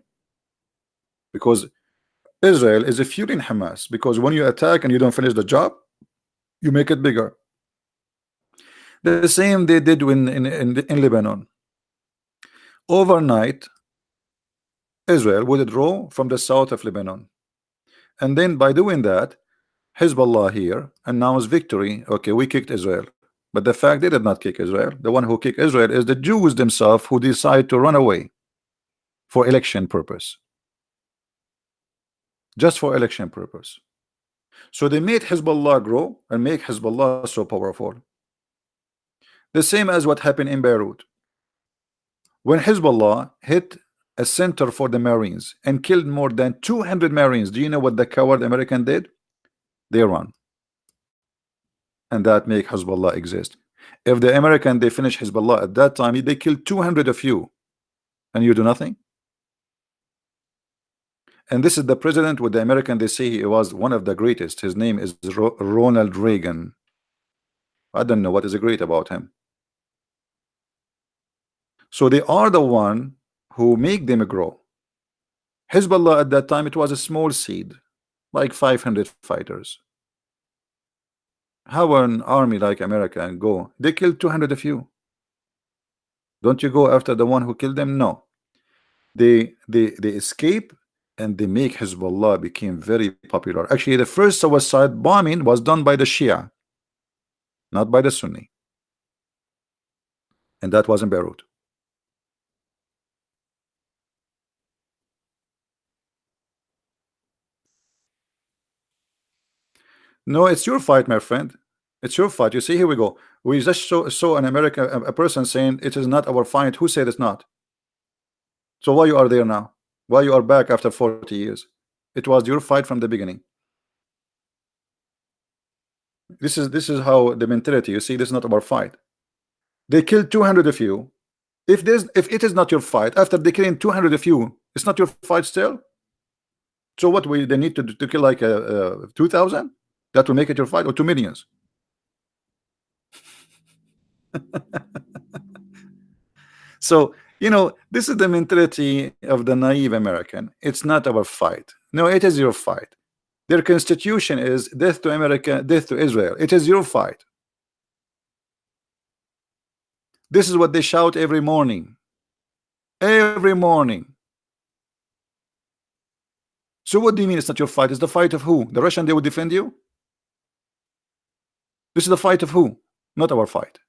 Speaker 1: because Israel is fueling Hamas, because when you attack and you don't finish the job, you make it bigger. The same they did in Lebanon. Overnight, Israel withdraw from the south of Lebanon, and then by doing that, Hezbollah here announced victory. Okay, we kicked Israel, but the fact they did not kick Israel. The one who kicked Israel is the Jews themselves, who decide to run away for election purpose, just for election purpose. So they made Hezbollah grow and make Hezbollah so powerful. The same as what happened in Beirut. When Hezbollah hit a center for the Marines and killed more than 200 Marines, do you know what the coward American did? They run. And that make Hezbollah exist. If the American they finish Hezbollah at that time, they killed 200 of you, and you do nothing. And this is the president with the American. They say he was one of the greatest. His name is Ronald Reagan. I don't know what is great about him. So they are the one who make them grow. Hezbollah at that time, it was a small seed, like 500 fighters. How an army like America and go? They killed 200 of you. Don't you go after the one who killed them? No. They escape, and they make Hezbollah became very popular. Actually, the first suicide bombing was done by the Shia, not by the Sunni, and that was in Beirut. No, it's your fight, my friend. It's your fight. You see, here we go. We just saw an American, a person saying it is not our fight. Who said it's not? So why you are there now? Why you are back after 40 years? It was your fight from the beginning. This is how the mentality. You see, this is not our fight. They killed 200 of you. If it is not your fight, after they killing 200 of you, it's not your fight still. So what they need to kill like 2,000? That will make it your fight, or 2 millions. So this is the mentality of the naive American. It's not our fight. No, it is your fight. Their constitution is death to America, death to Israel. It is your fight. This is what they shout every morning. Every morning. So what do you mean it's not your fight? It's the fight of who? The Russian, they would defend you? This is the fight of who? Not our fight.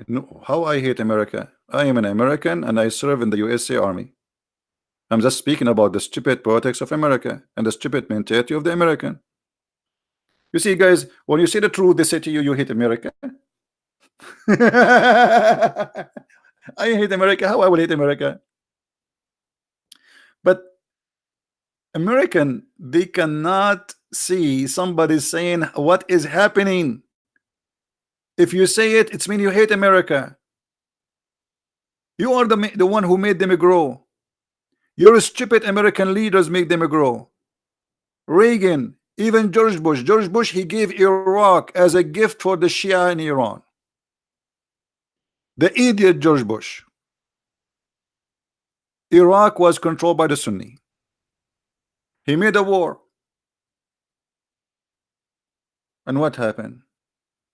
Speaker 1: No, how I hate America? I am an American and I serve in the USA Army. I'm just speaking about the stupid politics of America and the stupid mentality of the American. You see, guys, when you say the truth, they say to you, you hate America. I hate America. How I will hate America? But American, they cannot see somebody saying what is happening. If you say it, it's mean you hate America. You are the one who made them grow. Your stupid American leaders make them grow. Reagan, even George Bush. George Bush, he gave Iraq as a gift for the Shia in Iran. The idiot George Bush. Iraq was controlled by the Sunni. He made a war. And what happened?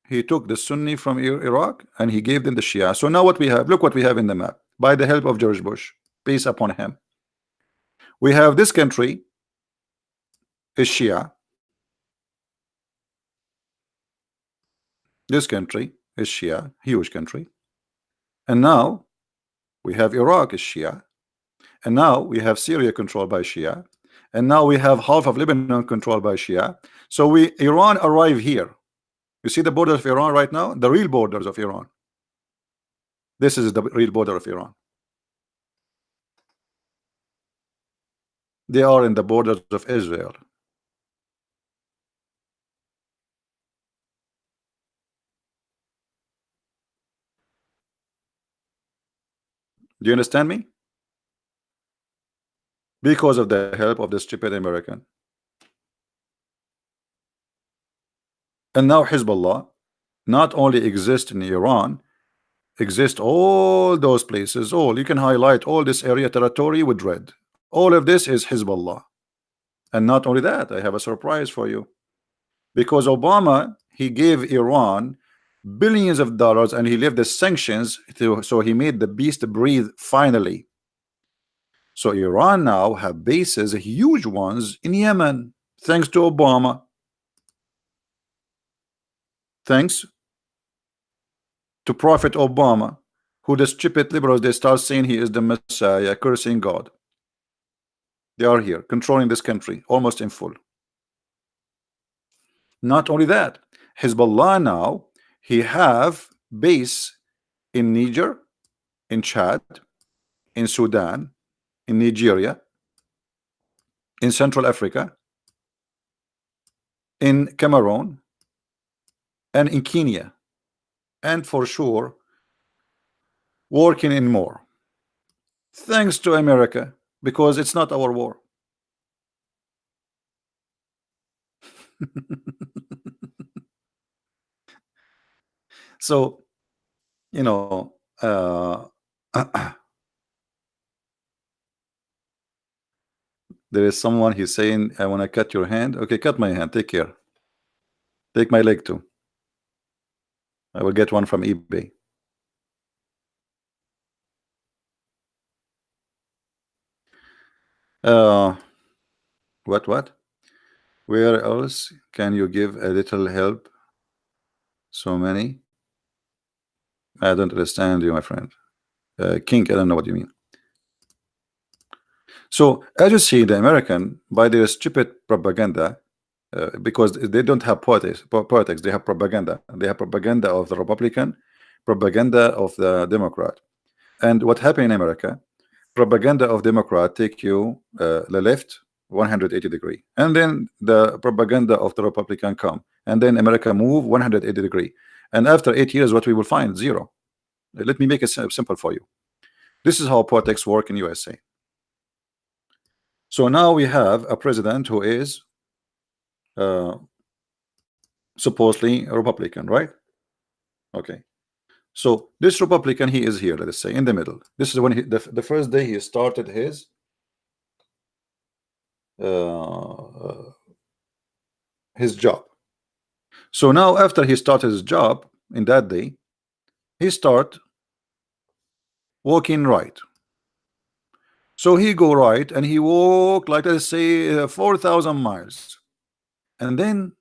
Speaker 1: He took the Sunni from Iraq and he gave them the Shia. So now what we have, look what we have in the map. By the help of George Bush, peace upon him. We have this country is Shia. This country is Shia, huge country. And now we have Iraq is Shia. And now we have Syria controlled by Shia. And now we have half of Lebanon controlled by Shia. So Iran arrive here. You see the borders of Iran right now? The real borders of Iran. This is the real border of Iran. They are in the borders of Israel. Do you understand me? because of the help of the stupid American. And now Hezbollah not only exists in Iran, exist all those places. All you can highlight all this area territory with red. All of this is Hezbollah. And not only that, I have a surprise for you. Because Obama, he gave Iran billions of dollars and he left the sanctions so he made the beast breathe finally. So Iran now have bases, huge ones, in Yemen, thanks to Obama. Thanks to Prophet Obama, who the stupid liberals, they start saying he is the Messiah, cursing God. They are here controlling this country almost in full. Not only that, Hezbollah now, he have base in Niger, in Chad, in Sudan, in Nigeria, in Central Africa, in Cameroon, and in Kenya, and for sure working in more, thanks to America, because it's not our war. So, you know, there is someone, he's saying, I want to cut your hand. Okay, cut my hand. Take care. Take my leg too. I will get one from eBay. What? Where else can you give a little help? So many. I don't understand you, my friend. King, I don't know what you mean. So as you see, the American, by their stupid propaganda, because they don't have politics, they have propaganda. They have propaganda of the Republican, propaganda of the Democrat. And what happened in America, propaganda of Democrat take you the left 180 degree, and then the propaganda of the Republican come, and then America move 180 degree. And after 8 years, what we will find? Zero. Let me make it simple for you. This is how politics work in USA. So now we have a president who is supposedly a Republican, right? Okay. So this Republican, he is here, let us say, in the middle. This is when the first day he started his job. So now after he started his job in that day, he start walking right. So he go right and he walk, like, let's say 4,000 miles. And then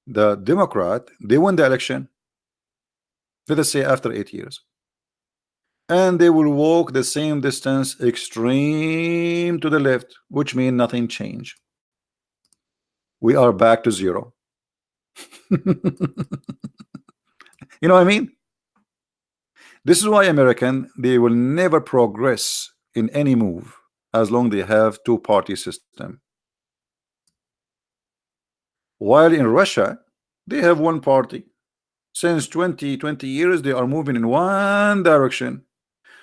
Speaker 1: the Democrat, they won the election, let us say after 8 years. And they will walk the same distance extreme to the left, which means nothing changed. We are back to zero. You know what I mean? This is why American, they will never progress in any move as long they have two-party system. While in Russia, they have one party. Since 20 years, they are moving in one direction.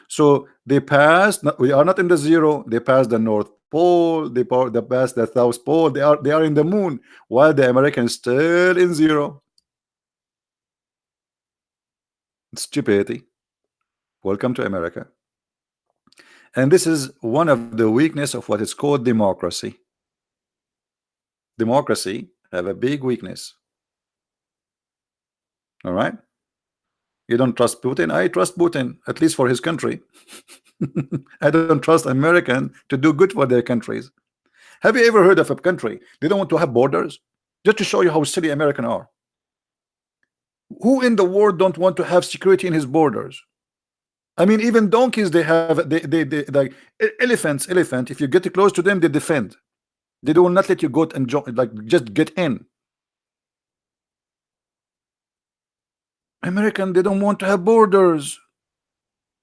Speaker 1: So they passed, we are not in the zero, they passed the North Pole, they passed the South Pole, they are in the moon, while the Americans still in zero. Stupidity. Welcome to America. And this is one of the weakness of what is called democracy. Democracy have a big weakness. All right. You don't trust Putin. I trust Putin, at least for his country. I don't trust American to do good for their countries. Have you ever heard of a country they don't want to have borders? Just to show you how silly American are. Who in the world don't want to have security in his borders? I mean, even donkeys, they have, they like elephants. If you get close to them, they defend. They will not let you go and like just get in. American, they don't want to have borders.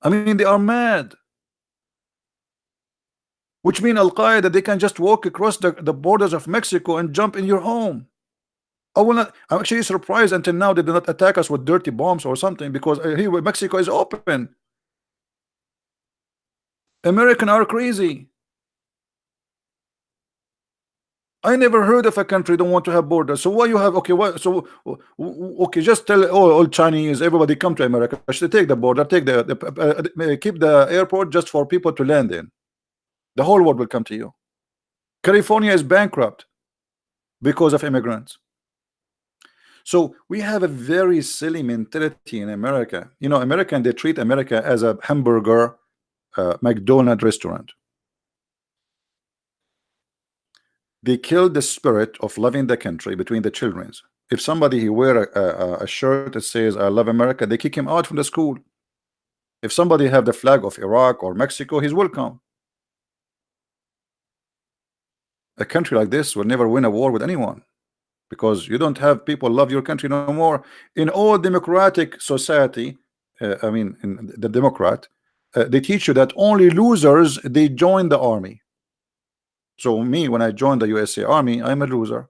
Speaker 1: I mean, they are mad. Which mean Al-Qaeda, they can just walk across the borders of Mexico and jump in your home. I'm actually surprised until now they did not attack us with dirty bombs or something, because here Mexico is open. American are crazy. I never heard of a country don't want to have borders. So why you have, okay, why, so okay, just tell all Chinese, everybody come to America. Should take the border, take keep the airport just for people to land in. The whole world will come to you. California is bankrupt because of immigrants. So we have a very silly mentality in America. You know, American, they treat America as a hamburger McDonald's restaurant. They killed the spirit of loving the country between the children. If somebody he wear a shirt that says I love America, they kick him out from the school. If somebody have the flag of Iraq or Mexico, he's welcome. A country like this will never win a war with anyone, because you don't have people love your country no more. In all democratic society, I mean in the Democrat, they teach you that only losers they join the army. So me, when I joined the USA Army, I'm a loser.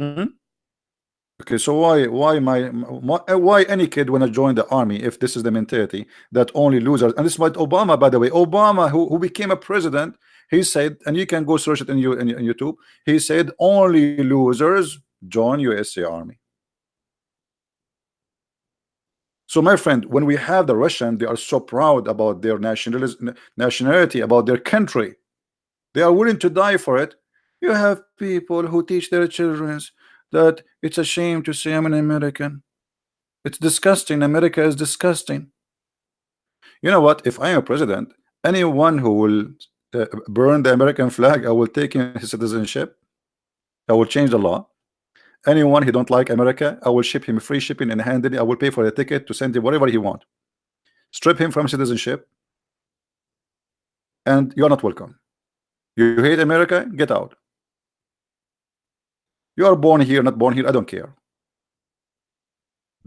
Speaker 1: Okay, so why any kid when I join the army, if this is the mentality that only losers? And this is what Obama, by the way, Obama, who became a president, he said, and you can go search it in YouTube, he said only losers join USA Army. So my friend, when we have the Russian, they are so proud about their nationality, about their country. They are willing to die for it. You have people who teach their children that it's a shame to say I'm an American. It's disgusting. America is disgusting. You know what? If I am a president, anyone who will burn the American flag, I will take his citizenship. I will change the law. Anyone who don't like America, I will ship him free shipping and handling. I will pay for the ticket to send him whatever he want. Strip him from citizenship, and you're not welcome. You hate America? Get out. You are born here, not born here, I don't care.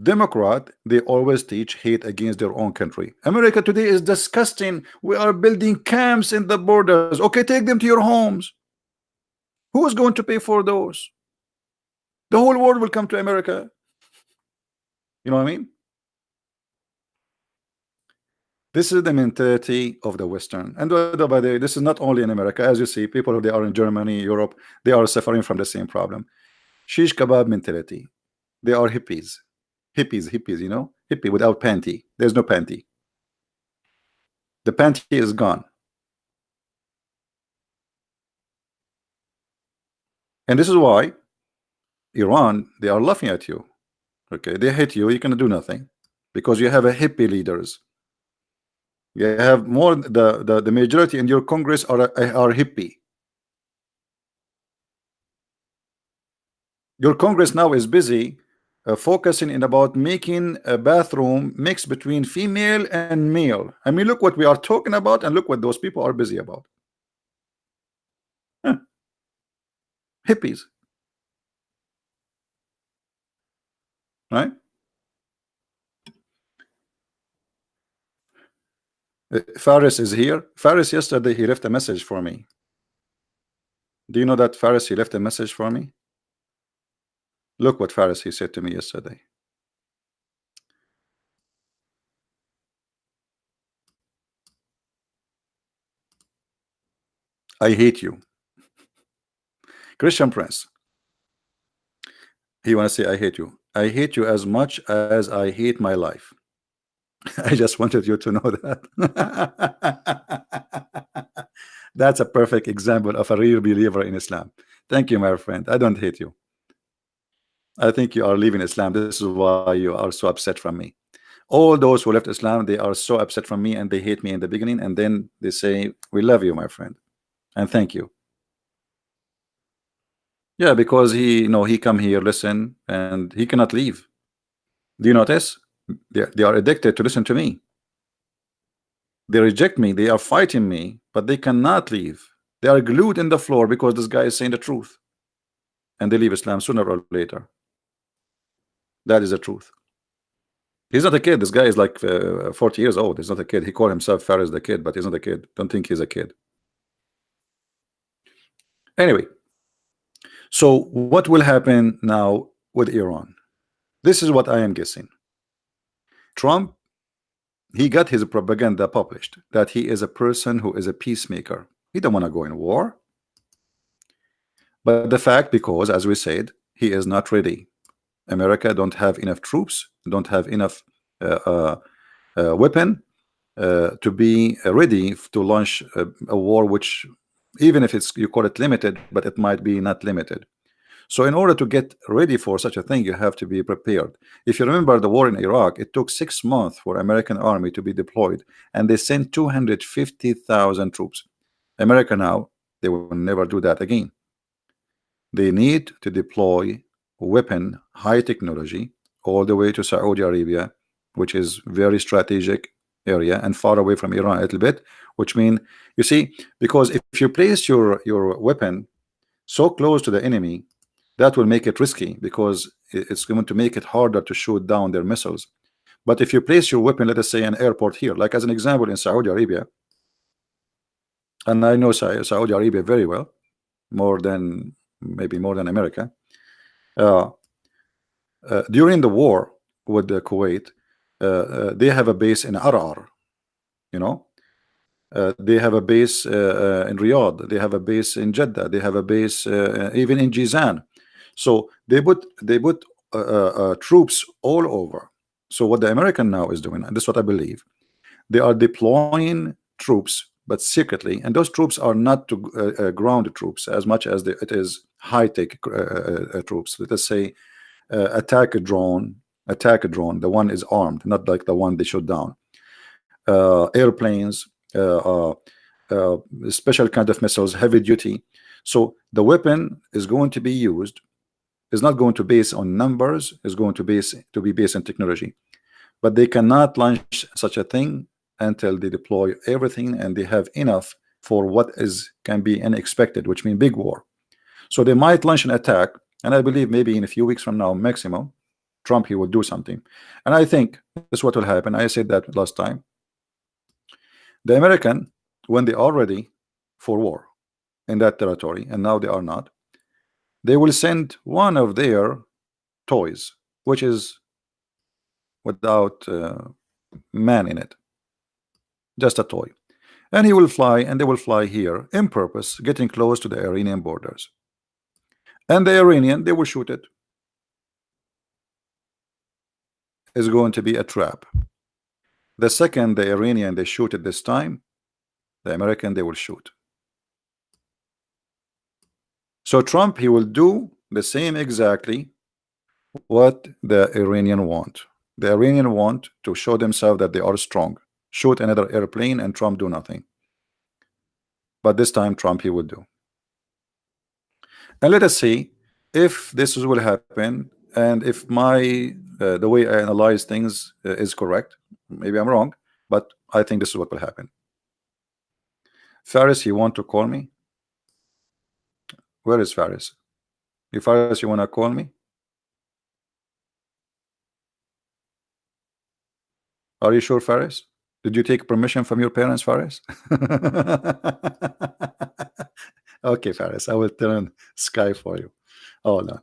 Speaker 1: Democrat, they always teach hate against their own country. America today is disgusting. We are building camps in the borders. Okay, take them to your homes. Who is going to pay for those? The whole world will come to America. You know what I mean? This is the mentality of the Western. And by the way, this is not only in America. As you see, people who they are in Germany, Europe, they are suffering from the same problem. Shish kebab mentality. They are hippies. Hippies, you know? Hippie without panty. There's no panty. The panty is gone. And this is why Iran, they are laughing at you. Okay, they hate you, you cannot do nothing. Because you have a hippie leaders. You have more, the majority in your Congress are hippie. Your Congress now is busy focusing in about making a bathroom mix between female and male. I mean, look what we are talking about, and look what those people are busy about. Huh. Hippies, right? Faris is here. Faris, yesterday he left a message for me. Do you know that Faris, he left a message for me? Look what Faris, he said to me yesterday. I hate you. Christian Prince. He want to say I hate you. I hate you as much as I hate my life. I just wanted you to know that. That's a perfect example of a real believer in Islam. Thank you, my friend. I don't hate you. I think you are leaving Islam. This is why you are so upset from me. All those who left Islam, they are so upset from me, and they hate me in the beginning, and then they say, we love you, my friend, and thank you. Yeah, because he come here, listen, and he cannot leave. Do you notice? They are addicted to listen to me. They reject me, they are fighting me, but they cannot leave. They are glued in the floor because this guy is saying the truth, and they leave Islam sooner or later. That is the truth. He's not a kid. This guy is like 40 years old. He's not a kid. He called himself Faris the kid, but he's not a kid. Don't think he's a kid. Anyway, so what will happen now with Iran? This is what I am guessing. Trump, he got his propaganda published that he is a person who is a peacemaker. He don't want to go in war. But the fact, because as we said, he is not ready. America don't have enough troops, don't have enough weapon to be ready to launch a war, which even if it's, you call it limited, but it might be not limited. So in order to get ready for such a thing, you have to be prepared. If you remember the war in Iraq, it took 6 months for American army to be deployed, and they sent 250,000 troops. America now, they will never do that again. They need to deploy weapon, high technology, all the way to Saudi Arabia, which is very strategic area and far away from Iran a little bit, which mean, you see, because if you place your weapon so close to the enemy, that will make it risky, because it's going to make it harder to shoot down their missiles. But if you place your weapon, let us say an airport here, like as an example in Saudi Arabia, and I know Saudi Arabia very well, more than maybe more than America. During the war with the Kuwait, they have a base in Arar, you know. They have a base in Riyadh. They have a base in Jeddah. They have a base even in Jizan. So they put troops all over. So what the American now is doing, and this is what I believe, they are deploying troops, but secretly, and those troops are not to ground troops as much as it is high-tech troops. Let us say attack a drone, the one is armed, not like the one they shot down. Airplanes, special kind of missiles, heavy duty. So the weapon is going to be used, is not going to base on numbers, is going to be based on technology. But they cannot launch such a thing until they deploy everything and they have enough for what can be unexpected, which means big war. So they might launch an attack, and I believe maybe in a few weeks from now, maximum, Trump, he will do something. And I think this is what will happen. I said that last time. The American, when they are ready for war in that territory, and now they are not, they will send one of their toys, which is without man in it, just a toy, and he will fly, and they will fly here in purpose, getting close to the Iranian borders, and the Iranian, they will shoot it. Is going to be a trap. The second the Iranian they shoot it this time, the American they will shoot. So Trump, he will do the same exactly what the Iranian want. The Iranian want to show themselves that they are strong, shoot another airplane, and Trump do nothing. But this time Trump, he will do. And let us see if this will happen, and if my the way I analyze things is correct. Maybe I'm wrong, but I think this is what will happen. Faris, you want to call me? Where is Faris? If Faris, you want to call me? Are you sure, Faris? Did you take permission from your parents, Faris? Okay, Faris, I will turn Sky for you. Oh no.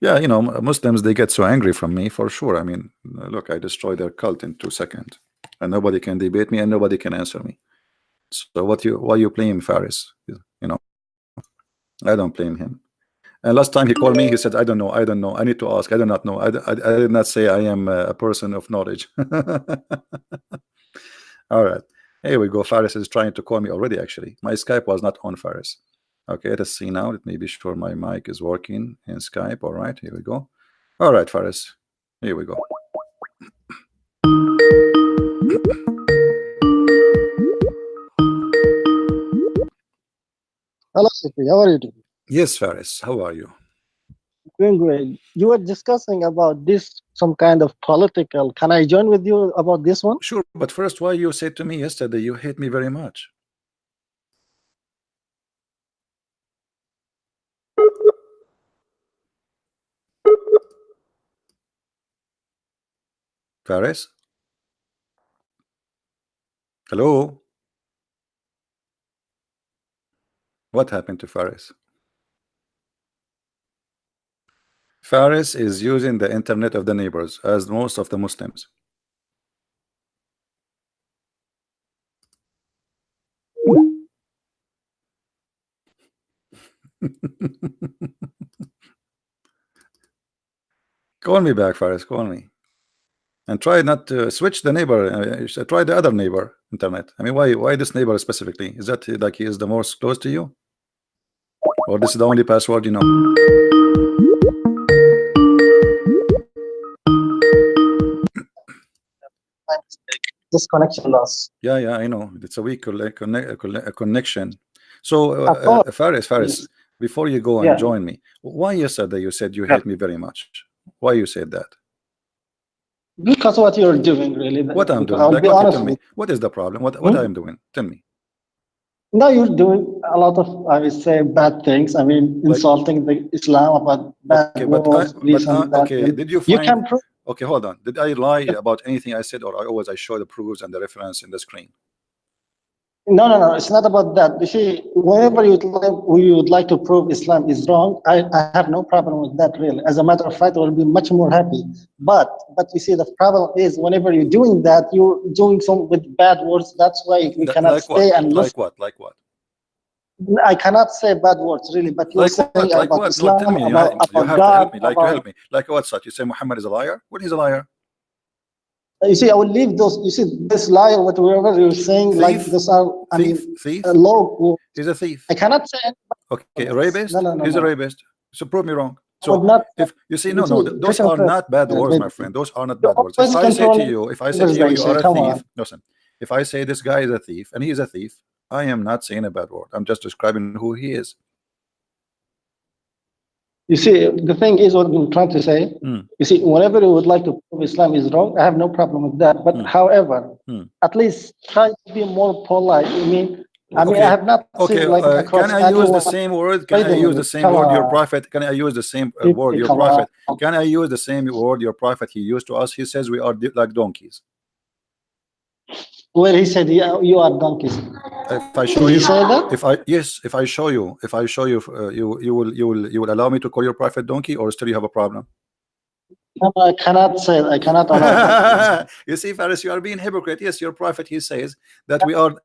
Speaker 1: Yeah, you know, Muslims, they get so angry from me for sure. I mean, look, I destroy their cult in 2 seconds, and nobody can debate me, and nobody can answer me. So why you blame Faris? You know, I don't blame him. And last time he called me, he said, I don't know, I need to ask, I do not know. I did not say I am a person of knowledge. All right, here we go. Faris is trying to call me already. Actually, my Skype was not on, Faris. Okay, let's see now. Let me be sure my mic is working in Skype. All right, here we go. All right, Faris, here we go.
Speaker 2: Hello, Sipi. How are you doing?
Speaker 1: Yes, Faris, how are you?
Speaker 2: Doing great. You were discussing about this, some kind of political. Can I join with you about this one?
Speaker 1: Sure, but first, why you said to me yesterday you hate me very much? Faris? Hello? What happened to Faris? Faris is using the internet of the neighbors, as most of the Muslims. Call me back, Faris. Call me. And try not to switch the neighbor. Try the other neighbor internet. I mean, why this neighbor specifically? Is that like he is the most close to you, or this is the only password you know?
Speaker 2: This connection loss.
Speaker 1: Yeah, I know. It's a weak connection. So,
Speaker 2: Of course.
Speaker 1: Faris, before you go and
Speaker 2: Yeah.
Speaker 1: join me, why yesterday you said you
Speaker 2: Yeah.
Speaker 1: hate me very much? Why you said that?
Speaker 2: Because what you're doing, really.
Speaker 1: What I'm doing?
Speaker 2: I'll
Speaker 1: Like
Speaker 2: be
Speaker 1: what? You
Speaker 2: honest
Speaker 1: tell me.
Speaker 2: with
Speaker 1: What is the problem? What I am doing? Tell me.
Speaker 2: No, you're doing a lot of, I would say, bad things. I mean,
Speaker 1: Like,
Speaker 2: insulting the Islam about bad
Speaker 1: okay,
Speaker 2: words, this and that.
Speaker 1: okay. Did you
Speaker 2: You
Speaker 1: find?
Speaker 2: can prove.
Speaker 1: Okay, hold on. Did I lie about anything I said, or I show the proofs and the reference in the screen?
Speaker 2: No. It's not about that. You see, whenever you would like to prove Islam is wrong, I have no problem with that, really. As a matter of fact, I will be much more happy. But you see, the problem is whenever you're doing that, you're doing some with bad words. That's why we cannot
Speaker 1: Like
Speaker 2: stay
Speaker 1: what?
Speaker 2: and listen.
Speaker 1: Like what?
Speaker 2: I cannot say bad words, really. But you're
Speaker 1: Like
Speaker 2: saying
Speaker 1: what? Like
Speaker 2: about
Speaker 1: what? No,
Speaker 2: Islam,
Speaker 1: tell me. You
Speaker 2: about
Speaker 1: have to
Speaker 2: God,
Speaker 1: help me. Like you
Speaker 2: about.
Speaker 1: help me. Like what? Such? You say Muhammad is a liar? Well, he's a liar.
Speaker 2: You see, I will leave those. You see, this liar, whatever you're saying,
Speaker 1: Thief?
Speaker 2: like those are, I mean,
Speaker 1: Thief?
Speaker 2: low.
Speaker 1: He's a thief.
Speaker 2: I cannot say.
Speaker 1: Okay, a rapist?
Speaker 2: No.
Speaker 1: He's a rapist. So prove me wrong.
Speaker 2: I would
Speaker 1: So
Speaker 2: not.
Speaker 1: if you see,
Speaker 2: You
Speaker 1: no,
Speaker 2: see,
Speaker 1: those are not bad words, my friend. Those are not
Speaker 2: You're
Speaker 1: bad words.
Speaker 2: always
Speaker 1: If I say to
Speaker 2: controlling
Speaker 1: you, you are a
Speaker 2: Come
Speaker 1: thief,
Speaker 2: on.
Speaker 1: listen. If I say this guy is a thief and he is a thief, I am not saying a bad word. I'm just describing who he is.
Speaker 2: You see, the thing is what I'm trying to say. You see, whenever you would like to prove Islam is wrong, I have no problem with that. But however, at least try to be more polite. I have not seen like across
Speaker 1: can I use
Speaker 2: anyone.
Speaker 1: the same word? Can
Speaker 2: Wait
Speaker 1: I
Speaker 2: a
Speaker 1: use
Speaker 2: minute.
Speaker 1: the same
Speaker 2: Come
Speaker 1: word your
Speaker 2: on.
Speaker 1: prophet? Can I use the same word your
Speaker 2: Come
Speaker 1: prophet?
Speaker 2: on.
Speaker 1: Can I use the same word your prophet he used to us? He says we are like donkeys.
Speaker 2: Where he said, yeah, you are donkeys.
Speaker 1: If I show
Speaker 2: Did
Speaker 1: you,
Speaker 2: he say that?
Speaker 1: if I show you, you will allow me to call your prophet donkey, or still you have a problem?
Speaker 2: No, I cannot say it. I cannot allow that.
Speaker 1: You see, Faris, you are being hypocrite. Yes, your prophet he says that we are,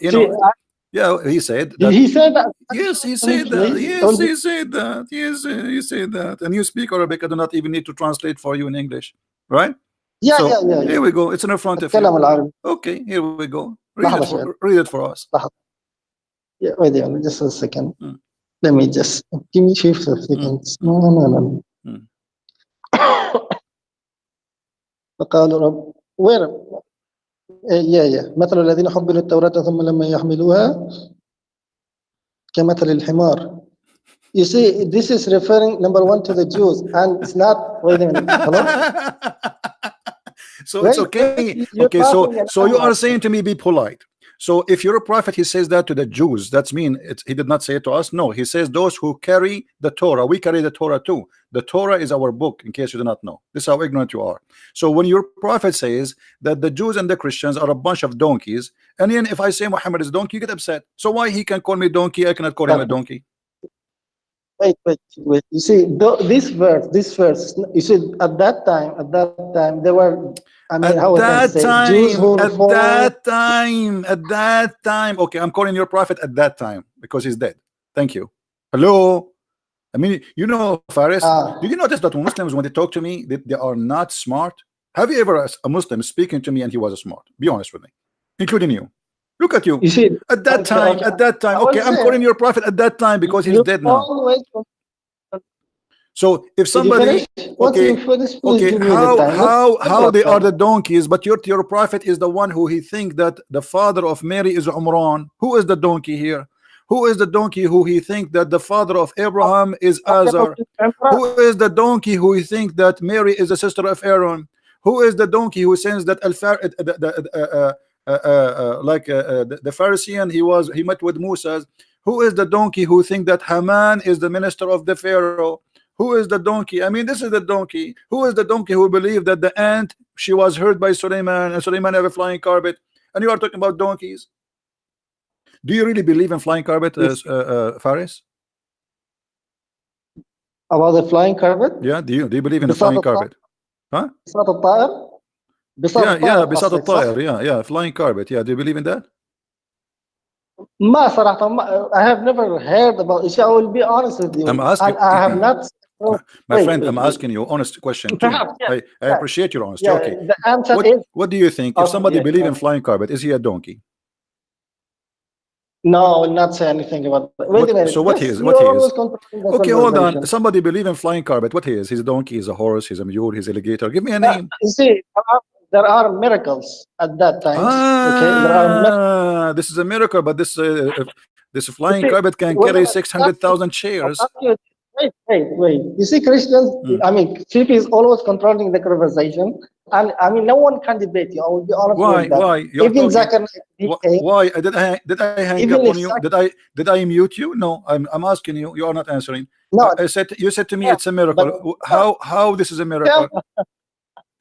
Speaker 1: you
Speaker 2: See,
Speaker 1: know. Yeah, he said that.
Speaker 2: Did he say that?
Speaker 1: Yes, he
Speaker 2: Tell me,
Speaker 1: said that.
Speaker 2: please.
Speaker 1: Yes, he said that. Yes, he said that. And you speak Arabic. I do not even need to translate for you in English, right?
Speaker 2: Yeah,
Speaker 1: So
Speaker 2: yeah.
Speaker 1: here we go. It's in front of
Speaker 2: أتكلم
Speaker 1: you.
Speaker 2: العربي.
Speaker 1: Okay, here we go.
Speaker 2: لحظة شوية.
Speaker 1: Read it for us.
Speaker 2: لحظة. Yeah, wait there, just a second. Let me just give me 50 seconds. No. فقالوا رب where yeah مثل الذين حملوا التوراة ثم لما يحملوها كمثل الحمار. You see, this is referring number one to the Jews, and it's not. Wait a minute. Hello.
Speaker 1: So it's okay. Okay, so you are saying to me, be polite. So if you're a prophet, he says that to the Jews. That's mean he did not say it to us. No, he says those who carry the Torah. We carry the Torah too. The Torah is our book, in case you do not know. This is how ignorant you are. So when your prophet says that the Jews and the Christians are a bunch of donkeys, and then if I say Muhammad is a donkey, you get upset. So why he can call me donkey, I cannot call him a donkey?
Speaker 2: Wait. You see, this verse. You see, at that time, there were. I mean, how would I say? Jews who
Speaker 1: at that time. Okay, I'm calling your prophet at that time because he's dead. Thank you. Hello. I mean, you know, Faris, did you notice that Muslims, when they talk to me, they are not smart? Have you ever a Muslim speaking to me and he was smart? Be honest with me, including you. Look at you.
Speaker 2: You see,
Speaker 1: at that time. Okay, I'm calling your prophet at that time because he's dead now. So if somebody, okay, how they are the donkeys, but your prophet is the one who he think that the father of Mary is Umran. Who is the donkey here? Who is the donkey who he think that the father of Abraham is Azar? Who is the donkey who he think that Mary is the sister of Aaron? Who is the donkey who says that the Pharisee he met with Musa? Who is the donkey who think that Haman is the minister of the Pharaoh? Who is the donkey? I mean, this is the donkey. Who is the donkey who believed that the ant, she was hurt by Suleiman, and Suleiman have a flying carpet? And you are talking about donkeys. Do you really believe in flying carpet, Faris?
Speaker 2: About the flying carpet?
Speaker 1: Yeah. Do you believe in the flying carpet? Huh?
Speaker 2: بساط الطائر.
Speaker 1: بساط الطائر. Yeah, flying carpet. Yeah, do you believe in that?
Speaker 2: ما صراحة I have never heard about it. I will be honest with you.
Speaker 1: I'm
Speaker 2: And
Speaker 1: asking
Speaker 2: I have not.
Speaker 1: my
Speaker 2: Wait,
Speaker 1: friend,
Speaker 2: wait,
Speaker 1: I'm
Speaker 2: wait.
Speaker 1: asking you honest question too.
Speaker 2: Perhaps, yeah,
Speaker 1: I
Speaker 2: yeah,
Speaker 1: appreciate your honesty.
Speaker 2: yeah.
Speaker 1: Okay.
Speaker 2: The answer is
Speaker 1: What do you think if
Speaker 2: okay.
Speaker 1: somebody
Speaker 2: Yeah,
Speaker 1: believe in flying carpet, is he a donkey?
Speaker 2: no, I will not say anything about that. Wait a
Speaker 1: What,
Speaker 2: minute.
Speaker 1: so what he
Speaker 2: This
Speaker 1: is?
Speaker 2: you
Speaker 1: What he
Speaker 2: always
Speaker 1: is?
Speaker 2: controlling the
Speaker 1: Okay, hold on.
Speaker 2: conversation.
Speaker 1: Somebody believe in flying carpet. What he is? He's a donkey, he's a horse, he's a mule, he's alligator. Give me a name.
Speaker 2: You see, there are miracles at that times. Okay, there are miracles.
Speaker 1: This is a miracle, but this
Speaker 2: You
Speaker 1: flying
Speaker 2: see,
Speaker 1: carpet can
Speaker 2: wait a
Speaker 1: carry
Speaker 2: minute. Stop you.
Speaker 1: 600,000 chairs.
Speaker 2: Stop you. Wait. You see, Christians,
Speaker 1: Hmm.
Speaker 2: I mean, Chief is always controlling the conversation. And I mean, no one can debate you. I will be honest
Speaker 1: Why?
Speaker 2: with that.
Speaker 1: Why? You are
Speaker 2: Even
Speaker 1: talking.
Speaker 2: Zachariah, he came,
Speaker 1: Why did I hang up
Speaker 2: even
Speaker 1: on
Speaker 2: if
Speaker 1: you?
Speaker 2: Zach,
Speaker 1: Did I mute you? No, I'm asking you. You are not answering.
Speaker 2: no,
Speaker 1: I said you said to me
Speaker 2: yeah,
Speaker 1: it's a
Speaker 2: but
Speaker 1: miracle.
Speaker 2: no,
Speaker 1: How this is a
Speaker 2: yeah,
Speaker 1: miracle?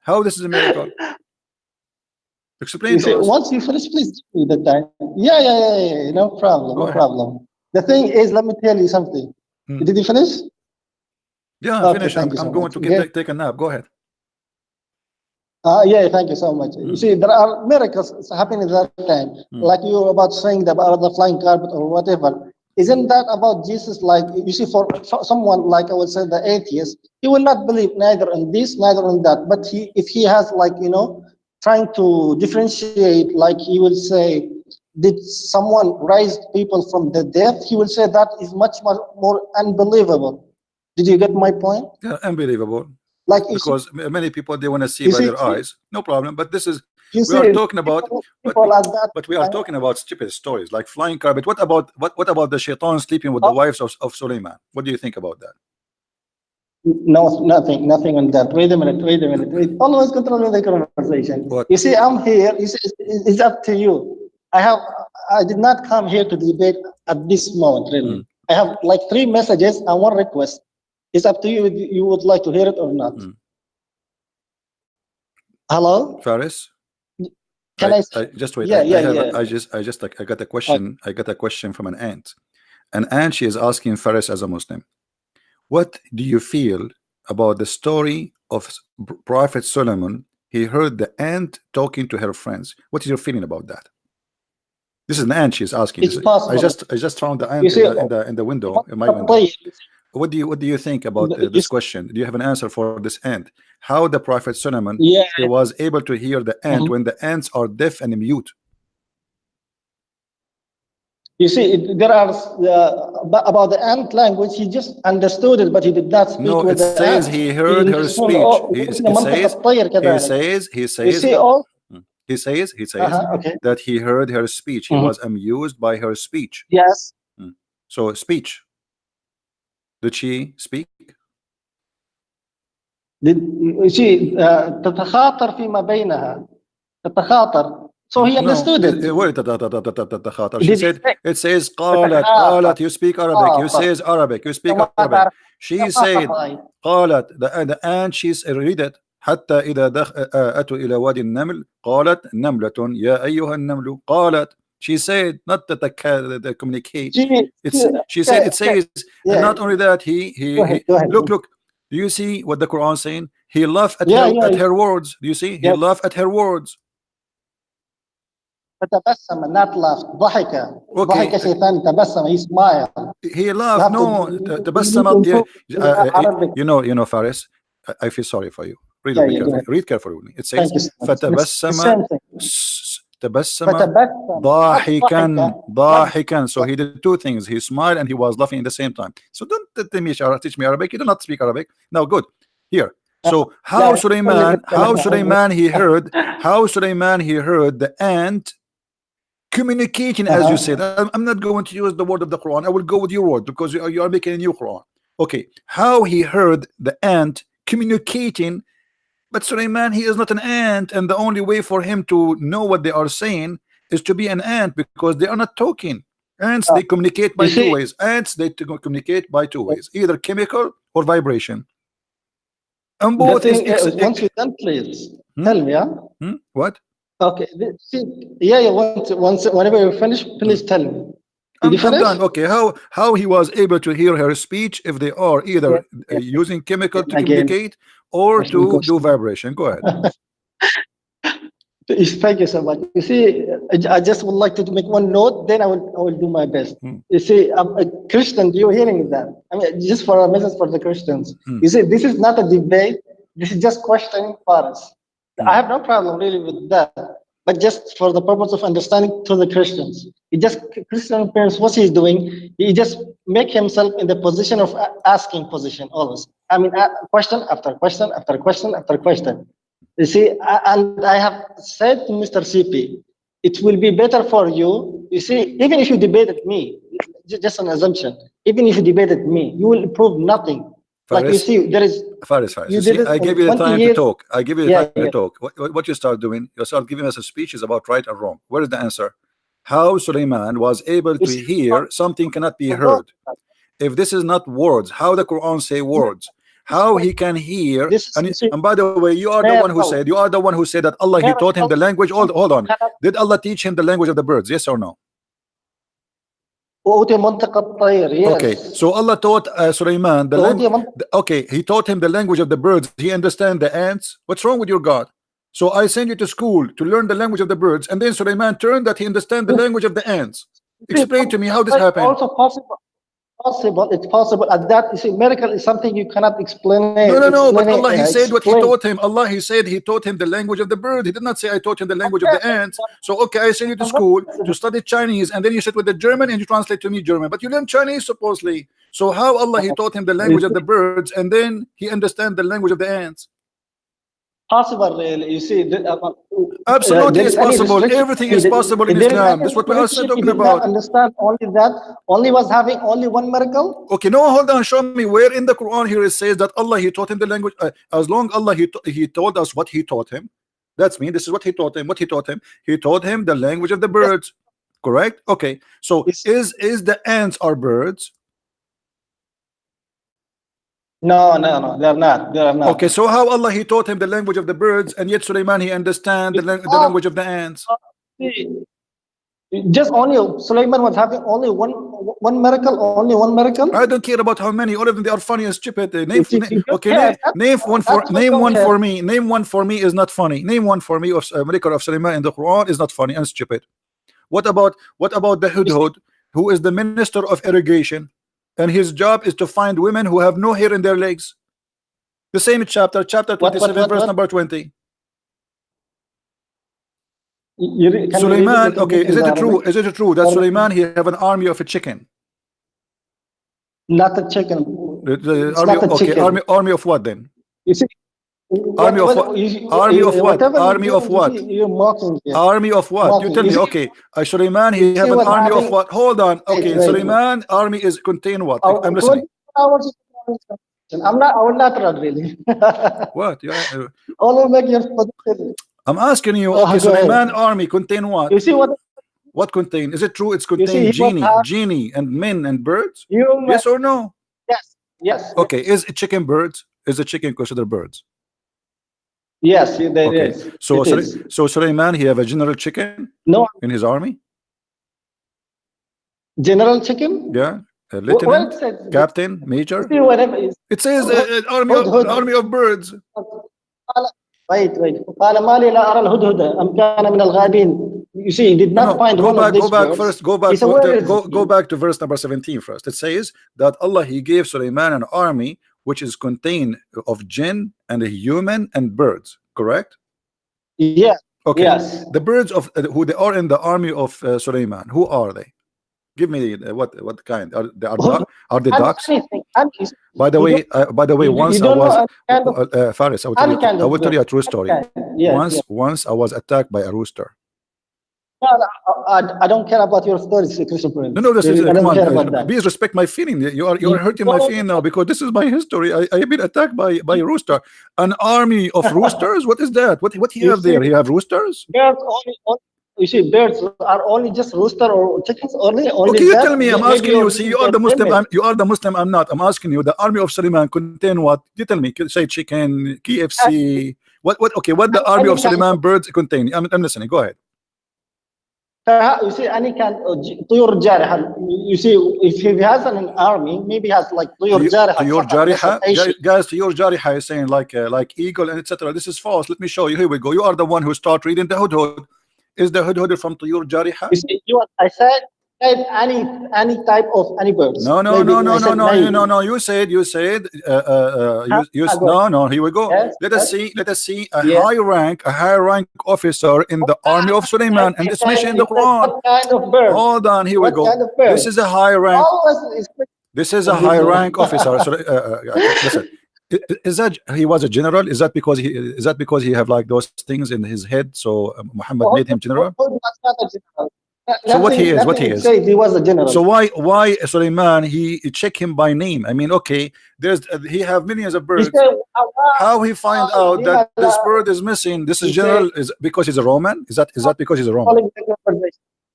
Speaker 1: How this is a miracle?
Speaker 2: you
Speaker 1: Explain to
Speaker 2: see,
Speaker 1: us.
Speaker 2: once you finish, please give me the time. Yeah, no problem,
Speaker 1: Go
Speaker 2: no
Speaker 1: ahead.
Speaker 2: problem. The thing is, let me tell you something.
Speaker 1: Hmm.
Speaker 2: Did you finish?
Speaker 1: Yeah,
Speaker 2: Okay,
Speaker 1: finish.
Speaker 2: thank you
Speaker 1: I'm
Speaker 2: so
Speaker 1: going
Speaker 2: much.
Speaker 1: to
Speaker 2: Okay.
Speaker 1: take a nap. Go ahead.
Speaker 2: Yeah, thank you so much. You
Speaker 1: Hmm.
Speaker 2: see, there are miracles happening at that time,
Speaker 1: Hmm.
Speaker 2: like you were about saying about the flying carpet or whatever. Isn't that about Jesus? Like you see, for someone like I would say the atheist, he will not believe neither in this, neither in that. But if he has like trying to differentiate, like he will say, did someone raise people from the death? He will say that is much more unbelievable. Did you get my point?
Speaker 1: Yeah, unbelievable.
Speaker 2: Like
Speaker 1: Because many people they want to see
Speaker 2: you
Speaker 1: by
Speaker 2: see,
Speaker 1: their eyes. No problem. But this is
Speaker 2: you
Speaker 1: we are
Speaker 2: see,
Speaker 1: talking about
Speaker 2: people at that
Speaker 1: but we are
Speaker 2: time.
Speaker 1: talking about stupid stories like flying carpet. What about the shaitan sleeping with the wives of Suleiman? What do you think about that?
Speaker 2: No, nothing on that. Wait a minute. Always controlling the conversation. You
Speaker 1: What?
Speaker 2: see, I'm here. You see, it's up to you. I did not come here to debate at this moment,
Speaker 1: Hmm.
Speaker 2: really. I have like 3 messages and one request. It's up to you if you would like to hear it or not.
Speaker 1: Hmm.
Speaker 2: Hello?
Speaker 1: Faris?
Speaker 2: Can I?
Speaker 1: I just wait.
Speaker 2: Yeah,
Speaker 1: I
Speaker 2: yeah,
Speaker 1: have
Speaker 2: yeah.
Speaker 1: I just like I got a
Speaker 2: Okay.
Speaker 1: question. I got a question from an aunt. An aunt, she is asking Faris as a Muslim, what do you feel about the story of Prophet Solomon? He heard the ant talking to her friends. What is your feeling about that? This is an ant she's asking.
Speaker 2: It's possible.
Speaker 1: I just found the
Speaker 2: You
Speaker 1: ant
Speaker 2: see,
Speaker 1: in the window, in my window. What do you think about
Speaker 2: you
Speaker 1: this question? Do you have an answer for this ant? How the Prophet Solomon
Speaker 2: yeah.
Speaker 1: he was able to hear the ant when the ants are deaf and mute?
Speaker 2: You see, there are about the ant language. He just understood it, but he did not speak
Speaker 1: No,
Speaker 2: with
Speaker 1: it
Speaker 2: the
Speaker 1: says
Speaker 2: ants.
Speaker 1: he
Speaker 2: He
Speaker 1: heard her
Speaker 2: understood.
Speaker 1: speech.
Speaker 2: وزن منطق الطير كذلك.
Speaker 1: He
Speaker 2: You
Speaker 1: says
Speaker 2: see, all.
Speaker 1: he says
Speaker 2: Okay.
Speaker 1: that he heard her speech. He
Speaker 2: Mhm.
Speaker 1: was amused by her speech.
Speaker 2: Yes.
Speaker 1: So speech. Did she speak?
Speaker 2: You see, تتخاطر فيما بينها. تتخاطر. So he
Speaker 1: No.
Speaker 2: understood it.
Speaker 1: She
Speaker 2: Did he
Speaker 1: said
Speaker 2: say
Speaker 1: it says
Speaker 2: تتخاطر؟
Speaker 1: قالت you speak Arabic. You says Arabic. You speak
Speaker 2: ما
Speaker 1: Arabic.
Speaker 2: تعرف
Speaker 1: She said
Speaker 2: ثقافة.
Speaker 1: قالت the and she's read it حتى إذا أتوا إلى وادي النمل قالت نملة يا أيها النمل قالت. She said not that the communicate. She said it says, and
Speaker 2: Yeah.
Speaker 1: not only that
Speaker 2: Go ahead.
Speaker 1: look. Do you see what the Quran saying? He laughed at
Speaker 2: Yeah,
Speaker 1: at her words. Do you see? He
Speaker 2: yeah.
Speaker 1: laughed at her words.
Speaker 2: فتبسم, not laughed. ضحك.
Speaker 1: Okay.
Speaker 2: ضحك شيطان تبسم. He smiled.
Speaker 1: He
Speaker 2: You
Speaker 1: laughed.
Speaker 2: have to
Speaker 1: No,
Speaker 2: you need to improve Arabic.
Speaker 1: you know, Faris. I feel sorry for you. Read with me
Speaker 2: Yeah, go
Speaker 1: carefully.
Speaker 2: ahead.
Speaker 1: Read carefully with me. It says
Speaker 2: Thank you so much. It's the
Speaker 1: فتبسم
Speaker 2: same thing.
Speaker 1: تبسم
Speaker 2: فتبسم, not
Speaker 1: ضاحكا
Speaker 2: ضحك.
Speaker 1: ضاحكا. So he did two things. He smiled and he was laughing at the same time. So don't teach me Arabic. You do not speak Arabic. Now, good. Here. So how Sulaiman he heard the ant communicating, as you said. I'm not going to use the word of the Quran. I will go with your word because you are making a new Quran. Okay, how he heard the ant communicating, but Sulaiman, he is not an ant, and the only way for him to know what they are saying is to be an ant because they are not talking. Ants, they communicate by two ways. Ants, they communicate by two ways, either chemical or vibration. And both
Speaker 2: is once you're done, please tell me.
Speaker 1: What?
Speaker 2: Okay. Yeah. Whenever you finish, please tell me.
Speaker 1: I'm done. Okay, how he was able to hear her speech if they are either using chemical to communicate or to do vibration? Go ahead.
Speaker 2: Thank you so much. You see, I just would like to make one note, then I will do my best.
Speaker 1: Hmm.
Speaker 2: You see, I'm a Christian, you're hearing that. I mean, just for a message for the Christians. You see, this is not a debate. This is just questioning for us. I have no problem really with that. But just for the purpose of understanding to the Christians, he just Christian parents, what he's doing, he just make himself in the position of asking position always. I mean, question after question after question after question. You see, and I have said to Mr. CP, it will be better for you. You see, even if you debated me, just an assumption, even if you debated me, you will prove nothing. Like you
Speaker 1: Faris,
Speaker 2: see, there is,
Speaker 1: Faris.
Speaker 2: you
Speaker 1: You
Speaker 2: did
Speaker 1: see,
Speaker 2: it
Speaker 1: I
Speaker 2: in
Speaker 1: gave you the
Speaker 2: 20
Speaker 1: time to
Speaker 2: years.
Speaker 1: talk. I give you the
Speaker 2: Yeah,
Speaker 1: time to
Speaker 2: yeah.
Speaker 1: talk. What you start doing? You start giving us a speeches about right and wrong. Where is the answer? How Suleiman was able
Speaker 2: You
Speaker 1: to
Speaker 2: see,
Speaker 1: hear something cannot be
Speaker 2: although
Speaker 1: heard. If this is not words, how the Quran say words? How he can hear?
Speaker 2: this is, you see,
Speaker 1: And by the way, you are the one who said,
Speaker 2: miracle.
Speaker 1: you are the one who said that Allah he taught him the
Speaker 2: Miracle,
Speaker 1: language. Hold on.
Speaker 2: cannot.
Speaker 1: Did Allah teach him the language of the birds? Yes or no?
Speaker 2: وأوتي منطق الطير.
Speaker 1: Okay,
Speaker 2: Yes.
Speaker 1: so Allah taught Sulaiman the
Speaker 2: وأوتي
Speaker 1: language.
Speaker 2: منطق.
Speaker 1: Okay, he taught him the language of the birds. He understand the ants. What's wrong with your God? So I send you to school to learn the language of the birds, and then Sulaiman turned that he understand the language of the ants. Explain to me how this happened.
Speaker 2: Also possible. Possible. It's possible. At that, you see, miracle is something you cannot explain.
Speaker 1: No. But
Speaker 2: Explain.
Speaker 1: Allah, He said what He
Speaker 2: Explain.
Speaker 1: taught him. Allah, He said He taught him the language of the bird. He did not say I taught him the language of the ants. So okay, I send you to school to study Chinese, and then you sit with the German and you translate to me German. But you learn Chinese supposedly. So how Allah He taught him the language of the birds, and then he understand the language of the ants?
Speaker 2: Possible, really. You see,
Speaker 1: Absolutely,
Speaker 2: there
Speaker 1: it's
Speaker 2: is any
Speaker 1: possible.
Speaker 2: restriction.
Speaker 1: Everything is possible in
Speaker 2: There is
Speaker 1: Islam.
Speaker 2: any
Speaker 1: That's what we are
Speaker 2: restriction. He
Speaker 1: talking
Speaker 2: did not
Speaker 1: about.
Speaker 2: understand only that. Only was having only one miracle.
Speaker 1: Okay, no, hold on. Show me where in the Quran here it says that Allah He taught him the language. As long Allah He told us what He taught him. That's me. This is what He taught him. What He taught him. He taught him the language of the birds. Correct. Okay. So is the ants are birds?
Speaker 2: No, they are not. They are not.
Speaker 1: Okay. So how Allah He taught him the language of the birds, and yet Sulaiman He understand the language of the ants?
Speaker 2: Just only Sulaiman was having only one miracle. Only one miracle.
Speaker 1: I don't care about how many. All of them they are funny and stupid. Name one for me. Name one for me is not funny. Name one for me of miracle of Sulaiman in the Quran is not funny and stupid. What about the Hudhud, who is the minister of irrigation, and his job is to find women who have no hair in their legs? The same chapter 27, verse number 20. Sulaiman, okay, is it true? Is it true that Sulaiman he have an army of a chicken?
Speaker 2: Not a chicken.
Speaker 1: The army, okay, army of what then?
Speaker 2: You see,
Speaker 1: army of what? Army of what? Army of what?
Speaker 2: You're mocking.
Speaker 1: Army of what? You tell me. Okay, Sulaiman he have an army of what? Hold on. Okay, Sulaiman army is contain what? I'm listening.
Speaker 2: I'm not. I will not run really.
Speaker 1: What?
Speaker 2: Only make your position.
Speaker 1: I'm asking you. Okay, Sulaiman army contain what?
Speaker 2: You see what?
Speaker 1: What contain? Is it true? It's contain genie and men and birds. Yes or no?
Speaker 2: Yes. Yes.
Speaker 1: Okay. Is it chicken birds? Is a chicken considered birds?
Speaker 2: Yes, there is.
Speaker 1: So Sulaiman he have a general chicken?
Speaker 2: No.
Speaker 1: In his army?
Speaker 2: General chicken?
Speaker 1: Yeah. A lieutenant, captain, major. It says army of birds.
Speaker 2: Wait. You see, he did not find one of these birds.
Speaker 1: Go back to verse number 17 first. It says that Allah he gave Sulaiman an army which is contained of jinn and a human and birds. Correct?
Speaker 2: Yeah.
Speaker 1: Okay.
Speaker 2: Yes.
Speaker 1: The birds of who they are in the army of Sulaiman. Who are they? Give me what kind are they ducks? By the way, once I was Faris, I will tell you a true story. Once I was attacked by a rooster.
Speaker 2: No, I don't care about your stories, Christopher.
Speaker 1: No, this is come on. Please respect my feeling. You are hurting my feeling now because this is my history. I have been attacked by a rooster. An army of roosters. What is that? What he have there? He have roosters?
Speaker 2: Birds only. You see, birds are only just rooster or chickens only.
Speaker 1: Okay, you tell me. I'm asking you. See, you are the Muslim. You are the Muslim. I'm not. I'm asking you. The army of Sulaiman contain what? You tell me. Say chicken, KFC. What? Okay. What the army of Sulaiman birds contain? I'm listening. Go ahead.
Speaker 2: You see, any kind of طيور جارحة. You see, if he has an army, maybe he has like طيور جارحة.
Speaker 1: طيور جارحة, guys, طيور جارحة is saying like eagle and etc. This is false. Let me show you. Here we go. You are the one who start reading the hudhud. Is the hudhud from طيور جارحة?
Speaker 2: You see, I said any type of any birds.
Speaker 1: No. You said no. Here we go.
Speaker 2: Yes,
Speaker 1: Let us see a high rank officer in the army of Suleiman, and it's mentioned in the Quran.
Speaker 2: What kind of bird?
Speaker 1: Hold on, here we go.
Speaker 2: Kind of bird?
Speaker 1: This is a high rank. This is a high rank officer. So, listen. Is that he was a general? Is that because he have like those things in his head? So Muhammad made him general.
Speaker 2: So
Speaker 1: what he is?
Speaker 2: Said he was a general.
Speaker 1: So why Suleiman he check him by name? I mean, okay, he have millions of birds. How he find out that this bird is missing? This is general is because he's a Roman? Is that because he's a Roman?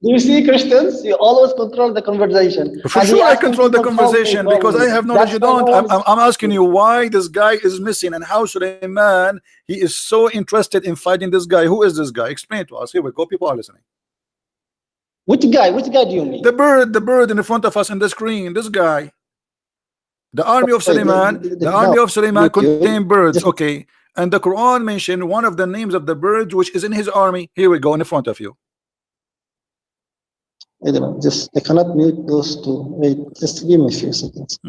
Speaker 2: Do you see Christians? You always control the conversation.
Speaker 1: For sure, I control the conversation because I have knowledge. You don't. I'm asking you why this guy is missing and how Suleiman he is so interested in fighting this guy. Who is this guy? Explain to us. Here we go. People are listening.
Speaker 2: Which guy? Which guy do you mean?
Speaker 1: The bird in the front of us on the screen. This guy. The army of Suleiman. The army of Suleiman contain birds. Okay, and the Quran mentioned one of the names of the birds which is in his army. Here we go in the front of you.
Speaker 2: Wait a minute, just I cannot mute those two. Wait, just give me a few seconds.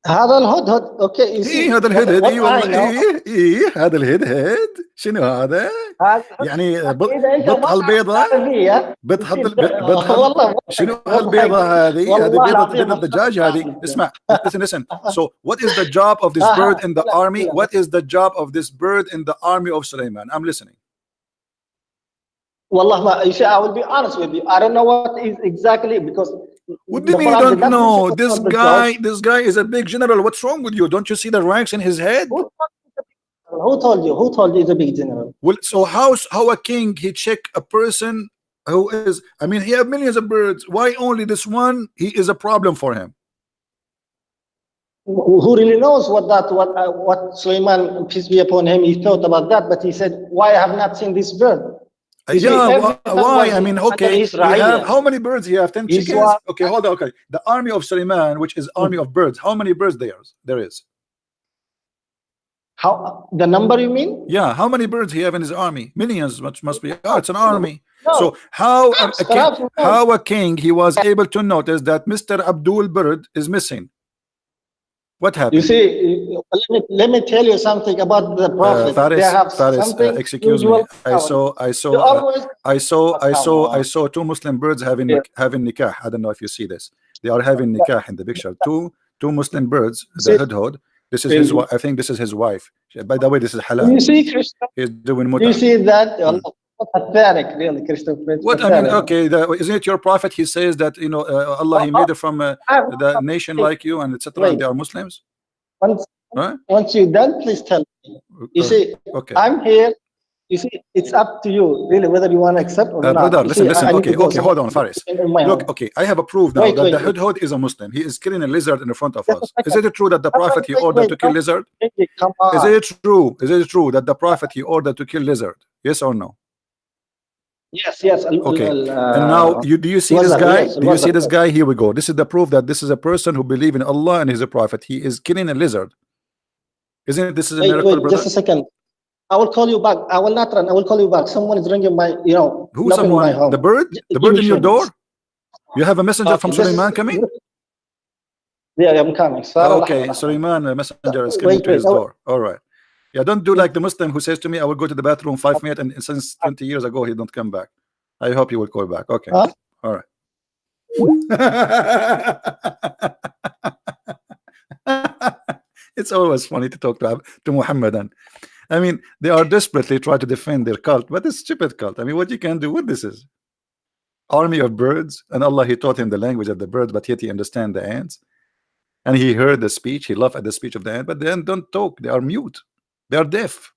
Speaker 2: هذا الهدهد اوكي
Speaker 1: ايه هذا الهدهد اي والله ايه هذا الهدهد شنو هذا؟ يعني بطها البيضة بطها شنو هالبيضة هذه بيضة الدجاج هذه. اسمع listen. So what is the job of this bird in the army? What is the job of this bird in the army of Suleiman? I'm listening.
Speaker 2: والله ما I will be honest with you. I don't know what is exactly because
Speaker 1: what do you mean you don't know? This guy is a big general. What's wrong with you? Don't you see the ranks in his head?
Speaker 2: Who told you? Who told you he's a big general?
Speaker 1: Well, so how a king he check a person who is? I mean, he have millions of birds. Why only this one? He is a problem for him.
Speaker 2: Who really knows what Suleiman, peace be upon him, he thought about that? But he said, "Why I have not seen this bird?"
Speaker 1: Yeah, why? I mean, okay, how many birds you have? 10 chickens? Okay, hold on. Okay, the army of Suleiman, which is army of birds, how many birds there is?
Speaker 2: How the number you mean?
Speaker 1: Yeah, how many birds he have in his army? Millions, must be. Oh, it's an army. No. So how a king he was able to notice that Mr. Abdul Bird is missing? What happened?
Speaker 2: You see, let me tell you something about the prophet.
Speaker 1: Faris, excuse me. I saw two Muslim birds having nikah. I don't know if you see this. They are having nikah in the picture. Two Muslim birds. The hudhud. This is his. I think this is his wife. By the way, this is halal.
Speaker 2: You see, Christian.
Speaker 1: He's doing muta.
Speaker 2: You see that? Pathetic, really, Christian.
Speaker 1: What I mean, okay, isn't it your prophet? He says that Allah he made it from the nation like you and etc. And they are Muslims.
Speaker 2: Once you're done, please tell me. You see, okay. I'm here. You see, it's up to you, really, whether you want to accept or not.
Speaker 1: Brother, listen. Okay, hold on, Faris. Look, okay, I have a proof now that the hudhud is a Muslim. He is killing a lizard in the front of us. Is it true that the prophet he ordered to kill lizard? Is it true? Is it true that the prophet he ordered to kill lizard? Yes or no?
Speaker 2: Yes.
Speaker 1: Okay. And now, do you see this guy? Do you see this guy? Here we go. This is the proof that this is a person who believes in Allah and he's a prophet. He is killing a lizard. Isn't it? This is a miracle, brother?
Speaker 2: Just a second. I will call you back. I will not run. I will call you back. Someone is ringing my,
Speaker 1: Who someone? My home. The bird? The bird in your door? You have a messenger from Suleiman coming?
Speaker 2: Yeah, I'm coming.
Speaker 1: Okay, Suleiman, a messenger is coming to his door. All right. Yeah, don't do like the Muslim who says to me, I will go to the bathroom 5 minutes, and since 20 years ago, he don't come back. I hope you will call back. Okay. All right. It's always funny to talk to Muhammadan. I mean, they are desperately trying to defend their cult, but it's stupid cult. I mean, what you can do, what this is? Army of birds, and Allah, he taught him the language of the birds, but yet he understand the ants. And he heard the speech, he laughed at the speech of the ant, but then don't talk, they are mute. They are deaf.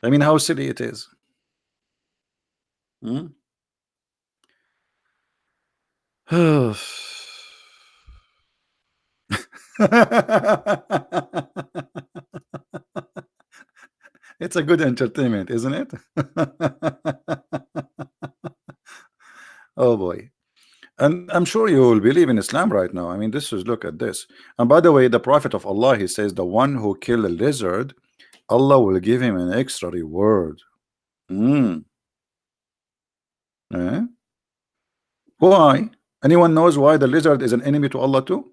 Speaker 1: I mean, how silly it is. It's a good entertainment, isn't it? Oh boy. And I'm sure you will believe in Islam right now. I mean, this is, look at this. And by the way, the Prophet of Allah, he says, the one who kill a lizard, Allah will give him an extra reward. Eh? Why? Anyone knows why the lizard is an enemy to Allah too?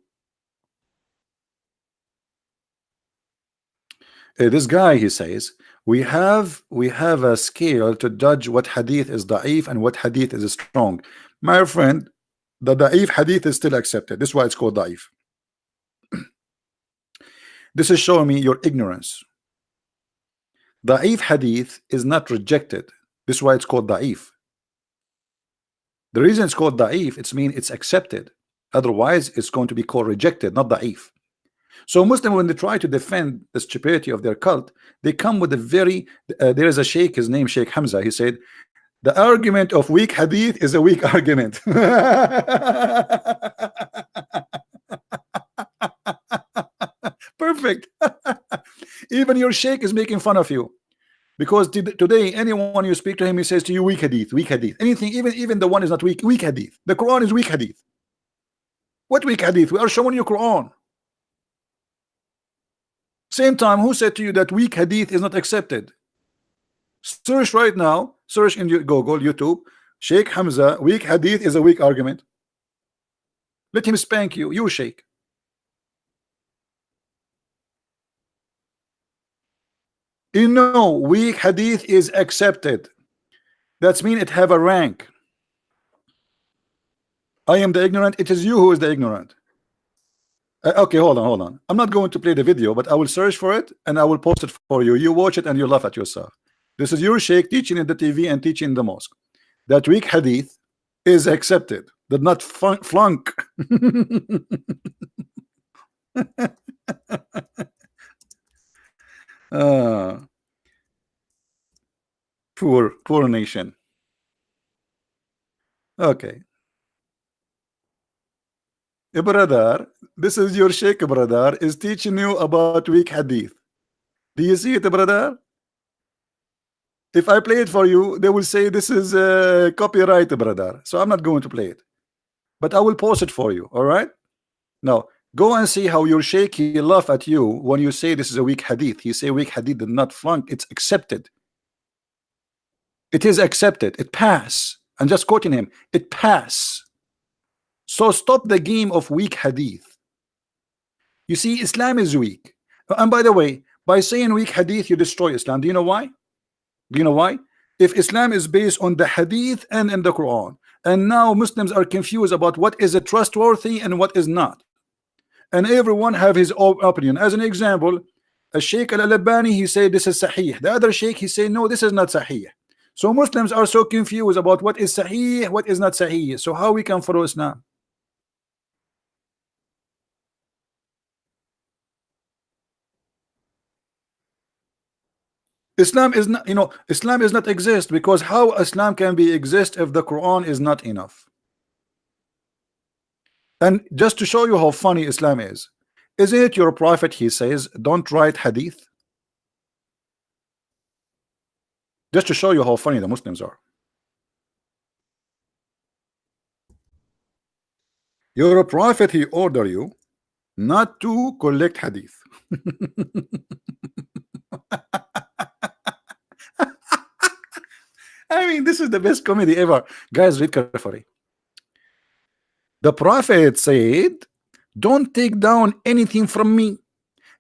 Speaker 1: This guy, he says, we have a scale to judge what hadith is da'if and what hadith is strong. My friend, the da'if hadith is still accepted. This is why it's called da'if. This is showing me your ignorance. Da'if hadith is not rejected. This is why it's called da'if. The reason it's called da'if, it's mean it's accepted. Otherwise, it's going to be called rejected, not da'if. So Muslims, when they try to defend the stupidity of their cult, they come with a very there is a sheikh, his name Sheikh Hamza. He said the argument of weak hadith is a weak argument. Perfect. Even your sheikh is making fun of you, because today anyone you speak to him, he says to you weak hadith, weak hadith. Anything, even the one is not weak, weak hadith. The Quran is weak hadith. What weak hadith? We are showing you Quran. Same time, who said to you that weak hadith is not accepted? Search right now, search in Google, YouTube, Sheikh Hamza, weak hadith is a weak argument. Let him spank you, you Sheikh. You know, weak hadith is accepted. That's mean it have a rank. I am the ignorant, it is you who is the ignorant. Okay, hold on. I'm not going to play the video, but I will search for it and I will post it for you. You watch it and you laugh at yourself. This is your sheikh teaching in the TV and teaching in the mosque that weak hadith is accepted, did not flunk. Poor nation. Okay. Brother, this is your sheikh, brother, is teaching you about weak hadith. Do you see it, brother? If I play it for you, they will say this is copyright, brother. So I'm not going to play it, but I will post it for you. All right? Now go and see how your sheikh, he laugh at you when you say this is a weak hadith. He say weak hadith did not flunk. It's accepted. It is accepted. It pass. I'm just quoting him. It pass. So stop the game of weak hadith. You see, Islam is weak. And by the way, by saying weak hadith, you destroy Islam. Do you know why? Do you know why? If Islam is based on the hadith and in the Quran, and now Muslims are confused about what is a trustworthy and what is not, and everyone have his own opinion. As an example, a Sheikh al-Albani, he said this is sahih. The other Sheikh, he said no, this is not sahih. So Muslims are so confused about what is sahih, what is not sahih. So how we can follow Islam? Islam is not, Islam is not exist, because how Islam can be exist if the Quran is not enough? And just to show you how funny Islam is, isn't it your prophet, he says don't write hadith? Just to show you how funny the Muslims are. Your prophet, he order you not to collect hadith. I mean, this is the best comedy ever. Guys, read carefully. The prophet said, don't take down anything from me,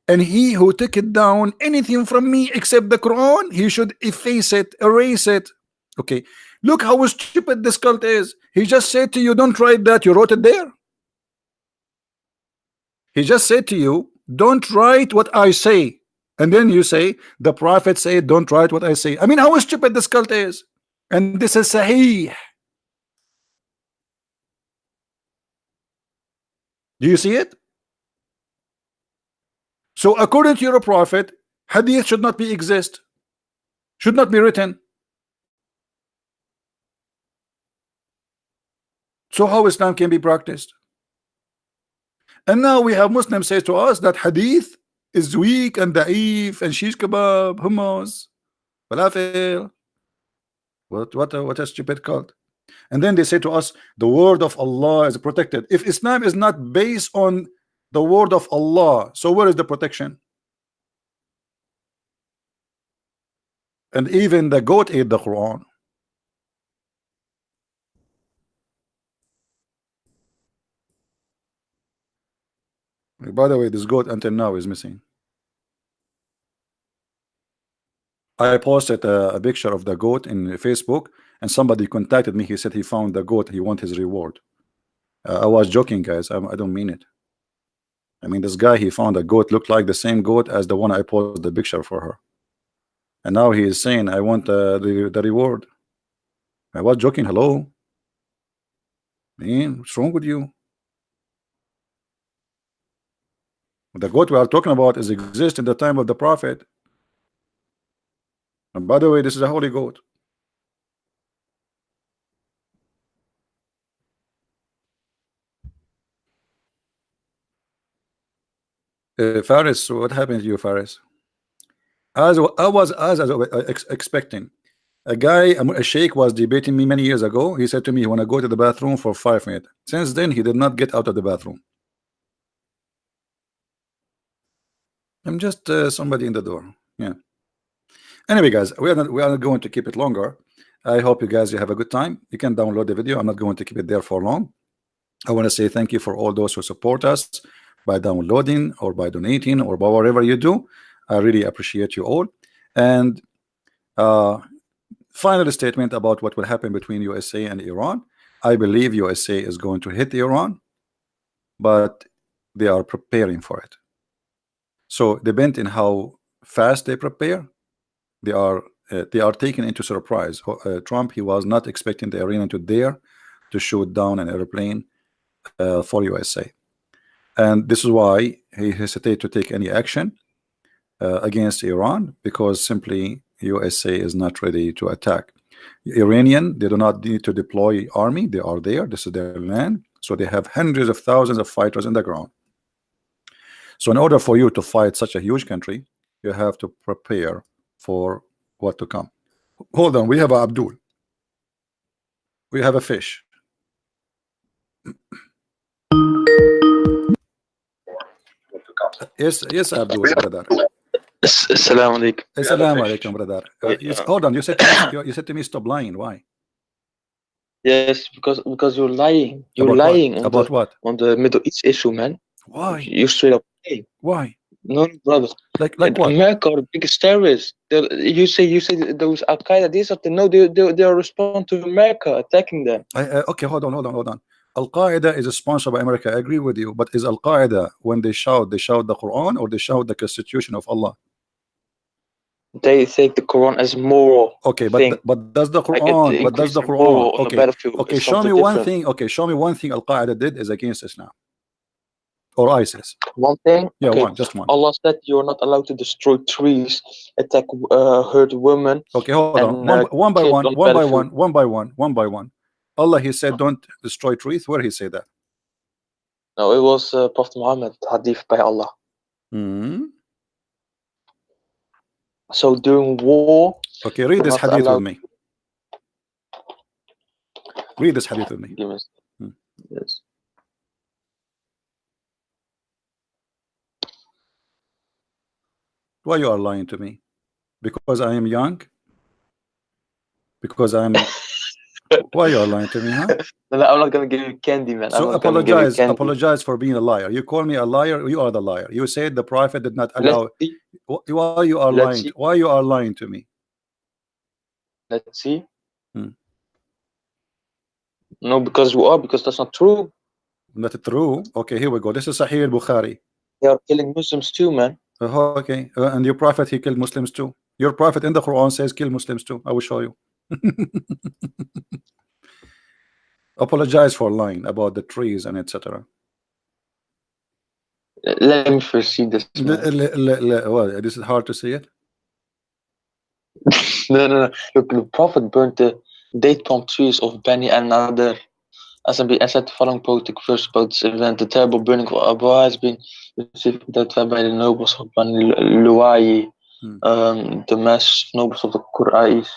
Speaker 1: and he who took it down anything from me except the Quran, he should efface it, erase it. Okay, look how stupid this cult is. He just said to you, don't write that, you wrote it there. He just said to you, don't write what I say, and then you say the prophet said don't write what I say. I mean, how stupid this cult is. And this is sahih. Do you see it? So according to your prophet, hadith should not be exist, should not be written. So how Islam can be practiced? And now we have Muslims say to us that hadith is weak and da'if and shish kebab, hummus. falafel. What a stupid cult. And then they say to us, the word of Allah is protected. If Islam is not based on the word of Allah, so where is the protection? And even the goat ate the Quran. By the way, this goat until now is missing. I posted a picture of the goat in Facebook, and somebody contacted me. He said he found the goat. He wants his reward. I was joking, guys. I don't mean it. I mean, this guy, he found a goat looked like the same goat as the one I posted the picture for her, and now he is saying, I want the reward. I was joking. Hello, man, what's wrong with you? The goat we are talking about is exist in the time of the prophet. And by the way, this is a holy goat. Faris, what happened to you, Faris? As I was expecting. A guy, a sheikh, was debating me many years ago. He said to me, "You want to go to the bathroom for 5 minutes?" Since then, he did not get out of the bathroom. I'm just somebody in the door. Yeah. Anyway, guys, we are not going to keep it longer. I hope you guys have a good time. You can download the video. I'm not going to keep it there for long. I want to say thank you for all those who support us by downloading or by donating or by whatever you do. I really appreciate you all. And final statement about what will happen between USA and Iran. I believe USA is going to hit Iran, but they are preparing for it. So depending on how fast they prepare, they are taken into surprise. Trump, he was not expecting the Iranian to dare to shoot down an airplane for USA, and this is why he hesitated to take any action against Iran, because simply USA is not ready to attack. Iranian, they do not need to deploy army. They are there. This is their land. So they have hundreds of thousands of fighters in the ground. So in order for you to fight such a huge country, you have to prepare for what to come. Hold on, we have Abdul. We have a fish. Yes, Abdul, brother.
Speaker 3: Assalamu alaikum.
Speaker 1: Assalamu alaikum, brother. Hold on, you said to me stop lying. Why?
Speaker 3: Yes, because you're lying. You're
Speaker 1: About
Speaker 3: lying
Speaker 1: what? About what?
Speaker 3: On the Middle East issue, man.
Speaker 1: Why?
Speaker 3: You're straight up lying.
Speaker 1: Why?
Speaker 3: No, brother.
Speaker 1: Like what?
Speaker 3: America are the biggest terrorists. You say those Al Qaeda. These are they are responding to America attacking them.
Speaker 1: Okay, hold on. Al Qaeda is sponsored by America. I agree with you, but is Al Qaeda, when they shout the Quran or they shout the Constitution of Allah?
Speaker 3: They take the Quran as moral.
Speaker 1: Okay,
Speaker 3: thing.
Speaker 1: but does the Quran?
Speaker 3: Like
Speaker 1: but does the
Speaker 3: Quran?
Speaker 1: Okay, okay. Show me one thing. Okay, show me one thing Al Qaeda did is against Islam or ISIS.
Speaker 3: One thing.
Speaker 1: Yeah,
Speaker 3: okay.
Speaker 1: just one.
Speaker 3: Allah said you are not allowed to destroy trees, attack, hurt women.
Speaker 1: Okay, hold on. One by one. Allah, he said, don't destroy trees. Where he say that?
Speaker 3: No, it was Prophet Muhammad, hadith by Allah. So during war.
Speaker 1: Okay, read this hadith with me. Read this hadith with me.
Speaker 3: Yes.
Speaker 1: Why you are lying to me? Because I am young? Because I'm... Why you are lying to me, huh?
Speaker 3: No, I'm not gonna give you candy, man.
Speaker 1: So apologize for being a liar. You call me a liar, you are the liar. You said the prophet did not allow... Why you are lying? Why you are lying to me?
Speaker 3: Let's see. No, because that's not true.
Speaker 1: Not true? Okay, here we go. This is Sahih al-Bukhari.
Speaker 3: They are killing Muslims too, man.
Speaker 1: Okay, and your prophet, he killed Muslims too. Your prophet in the Quran says kill Muslims too. I will show you. Apologize for lying about the trees and etc.
Speaker 3: Let me first see this.
Speaker 1: What, this is hard to see it.
Speaker 3: No. Look, the prophet burnt the date palm trees of Bani and Nadir. As I said, the following poetic verse about this event: the terrible burning of Abu has been received that by the nobles of Bani Luwayi the mass nobles of the Quraysh,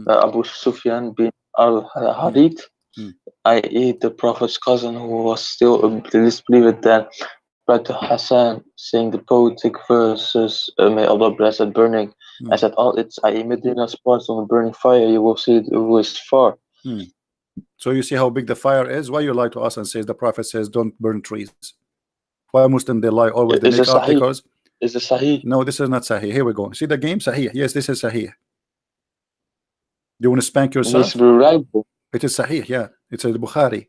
Speaker 3: Abu Sufyan bin al-Harith, i.e. the Prophet's cousin, who was still a disbeliever then, read to Hassan, saying the poetic verses, may Allah bless it burning, as at all its, i.e. Medina's parts on the burning fire, you will see it was far.
Speaker 1: So you see how big the fire is. Why you lie to us and says the Prophet says don't burn trees? Why Muslim they lie always? They make articles.
Speaker 3: Is it Sahih?
Speaker 1: No, this is not Sahih. Here we go. See the game? Sahih. Yes, this is Sahih. Do you want to spank yourself? It is Sahih, yeah. It's a Bukhari.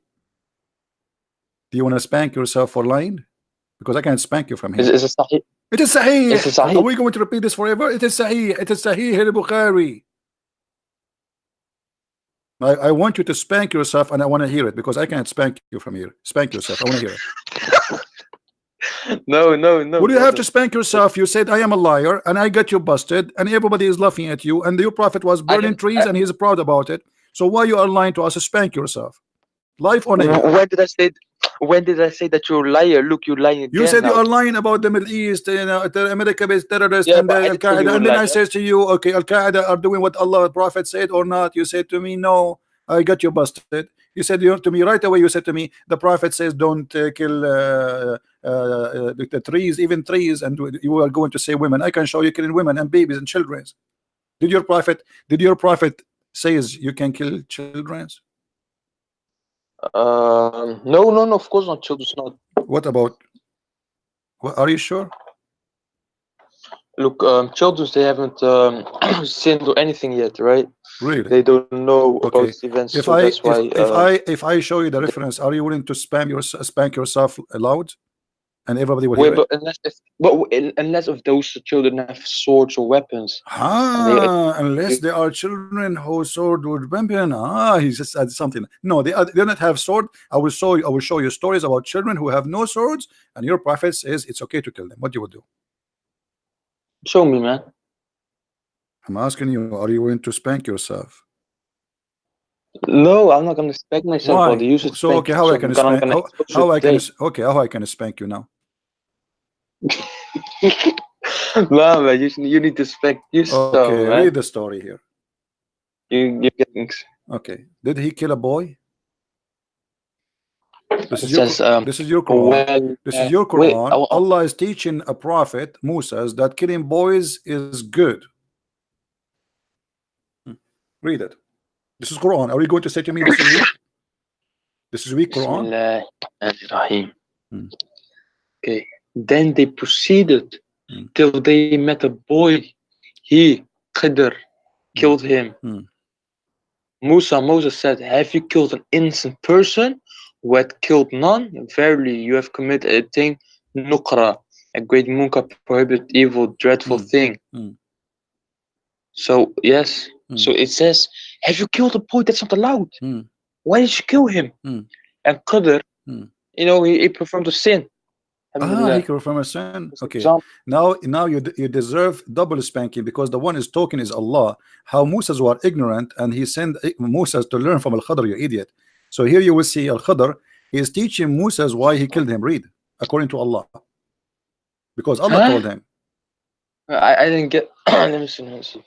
Speaker 1: Do you want to spank yourself for lying? Because I can't spank you from here.
Speaker 3: Is it Sahih?
Speaker 1: It is Sahih.
Speaker 3: Is it Sahih?
Speaker 1: Are we going to repeat this forever? It is Sahih. It is Sahih here in Bukhari. I want you to spank yourself, and I want to hear it because I can't spank you from here. Spank yourself. I want to hear it.
Speaker 3: No.
Speaker 1: What do you have to spank yourself? You said I am a liar, and I got you busted, and everybody is laughing at you, and your Prophet was burning trees, and he's proud about it. So why you are lying to us? Spank yourself. Life on air.
Speaker 3: When did I say that you're a liar? Look, you're lying again.
Speaker 1: You said
Speaker 3: now.
Speaker 1: you are lying about the Middle East, you know, the America-based terrorists,
Speaker 3: Yeah,
Speaker 1: and
Speaker 3: but I
Speaker 1: Al
Speaker 3: didn't say you
Speaker 1: Qaeda.
Speaker 3: were
Speaker 1: And then I
Speaker 3: lying.
Speaker 1: said to you, okay, Al Qaeda are doing what Allah Prophet said or not? You said to me, no, I got you busted. You said to me right away. You said to me, the Prophet says don't kill the trees, even trees, and you are going to say women. I can show you killing women and babies and children. Did your Prophet says you can kill children?
Speaker 3: No, of course not. Children's not.
Speaker 1: What about? Are you sure?
Speaker 3: Look, children's they haven't sinned or anything yet, right?
Speaker 1: Really?
Speaker 3: They don't know
Speaker 1: Okay.
Speaker 3: about the events, so that's why.
Speaker 1: If I show you the reference, are you willing to spank yourself aloud, and everybody will hear
Speaker 3: Wait,
Speaker 1: it?
Speaker 3: unless if those children have swords or weapons.
Speaker 1: Unless they are children who sword with weapon. He just said something. No, they don't have sword. I will show you stories about children who have no swords, and your Prophet says it's okay to kill them. What you would do?
Speaker 3: Show me, man.
Speaker 1: I'm asking you, are you willing to spank yourself?
Speaker 3: No, I'm not gonna spank myself.
Speaker 1: Why?
Speaker 3: Body. You should
Speaker 1: So
Speaker 3: spank
Speaker 1: okay, how I can
Speaker 3: yourself,
Speaker 1: spank? How I can?
Speaker 3: today.
Speaker 1: Okay, how I can spank you now?
Speaker 3: No, man, you need to spank yourself,
Speaker 1: Okay,
Speaker 3: man.
Speaker 1: read the story here.
Speaker 3: You're getting.
Speaker 1: Okay, did he kill a boy? This is
Speaker 3: It says,
Speaker 1: this is your Quran. This is your
Speaker 3: wait,
Speaker 1: Quran. Allah is teaching a prophet, Musa, that killing boys is good. Read it. This is Quran. Are we going to say to me this is weak? This is weak Quran.
Speaker 3: Bismillahirrahmanirrahim. Okay. Then they proceeded till they met a boy. He, Khidr, killed him. Moses said, have you killed an innocent person who had killed none? Verily, you have committed a thing, nukra, a great munkar, prohibited evil, dreadful thing. So, yes. So it says, have you killed a boy? That's not allowed. Why did you kill him? And Qadr, you know, he performed a sin.
Speaker 1: He performed a sin. Okay. Now you deserve double spanking because the one is talking is Allah. How Moses were ignorant and he sent Moses to learn from Al-Khadr, you idiot. So here you will see Al-Khadr. He is teaching Moses why he killed him. Read according to Allah. Because Allah told him.
Speaker 3: I didn't get. Let me see.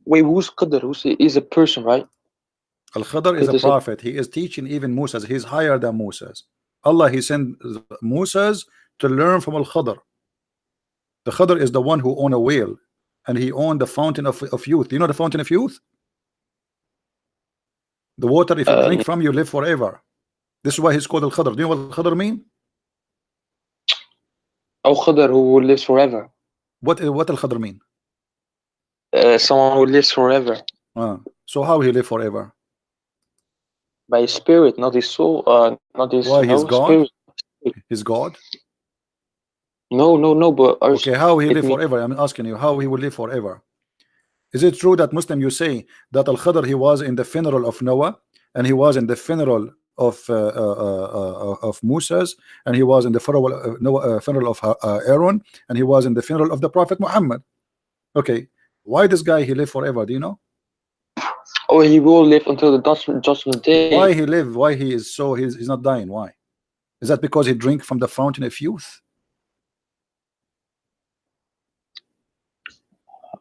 Speaker 3: Wait, who's Qadr? He's a person, right?
Speaker 1: Al-Khadr is a prophet. He is teaching even Moses. He's higher than Moses. Allah, he sent Moses to learn from Al-Khadr. The Khadr is the one who owned a whale, and he owned the fountain of youth. You know the fountain of youth? The water, if you drink from, you live forever. This is why he's called Al-Khadr. Do you know what Al-Khadr mean?
Speaker 3: Al-Khadr, who lives forever.
Speaker 1: What Al-Khadr mean?
Speaker 3: Someone who lives forever.
Speaker 1: So how he live forever?
Speaker 3: By his spirit, not his soul. Not his.
Speaker 1: Why he's God?
Speaker 3: Spirit.
Speaker 1: He's God?
Speaker 3: No. But
Speaker 1: okay, how he live forever? I'm asking you how he will live forever. Is it true that Muslim you say that Al-Khadr he was in the funeral of Noah and he was in the funeral of Moses and he was in the funeral of Aaron and he was in the funeral of the Prophet Muhammad? Okay, why this guy he live forever? Do you know?
Speaker 3: Oh, he will live until the judgment day.
Speaker 1: Why he live? Why he is so he's not dying? Why? Is that because he drink from the fountain of youth?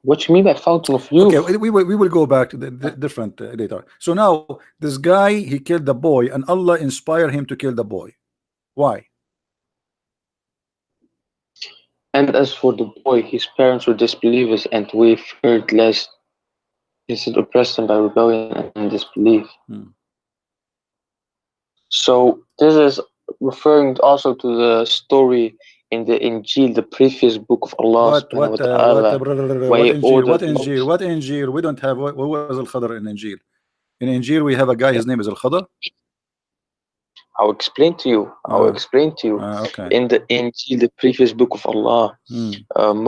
Speaker 3: What you mean by fountain of youth?
Speaker 1: Okay, we will go back to the different later. So now this guy, he killed the boy, and Allah inspired him to kill the boy. Why?
Speaker 3: And as for the boy, his parents were disbelievers, and we feared lest he should oppress them by rebellion and disbelief. So this is referring also to the story in the Injil, the previous book of Allah
Speaker 1: What
Speaker 3: subhanahu wa ta'ala, where he
Speaker 1: Injil? What
Speaker 3: ordered
Speaker 1: Injil? What Injil? We don't have. What was Al Khadr in Injil? In Injil, we have a guy. His name is Al Khadr.
Speaker 3: I'll explain to you.
Speaker 1: Okay.
Speaker 3: In the Injil, the previous book of Allah,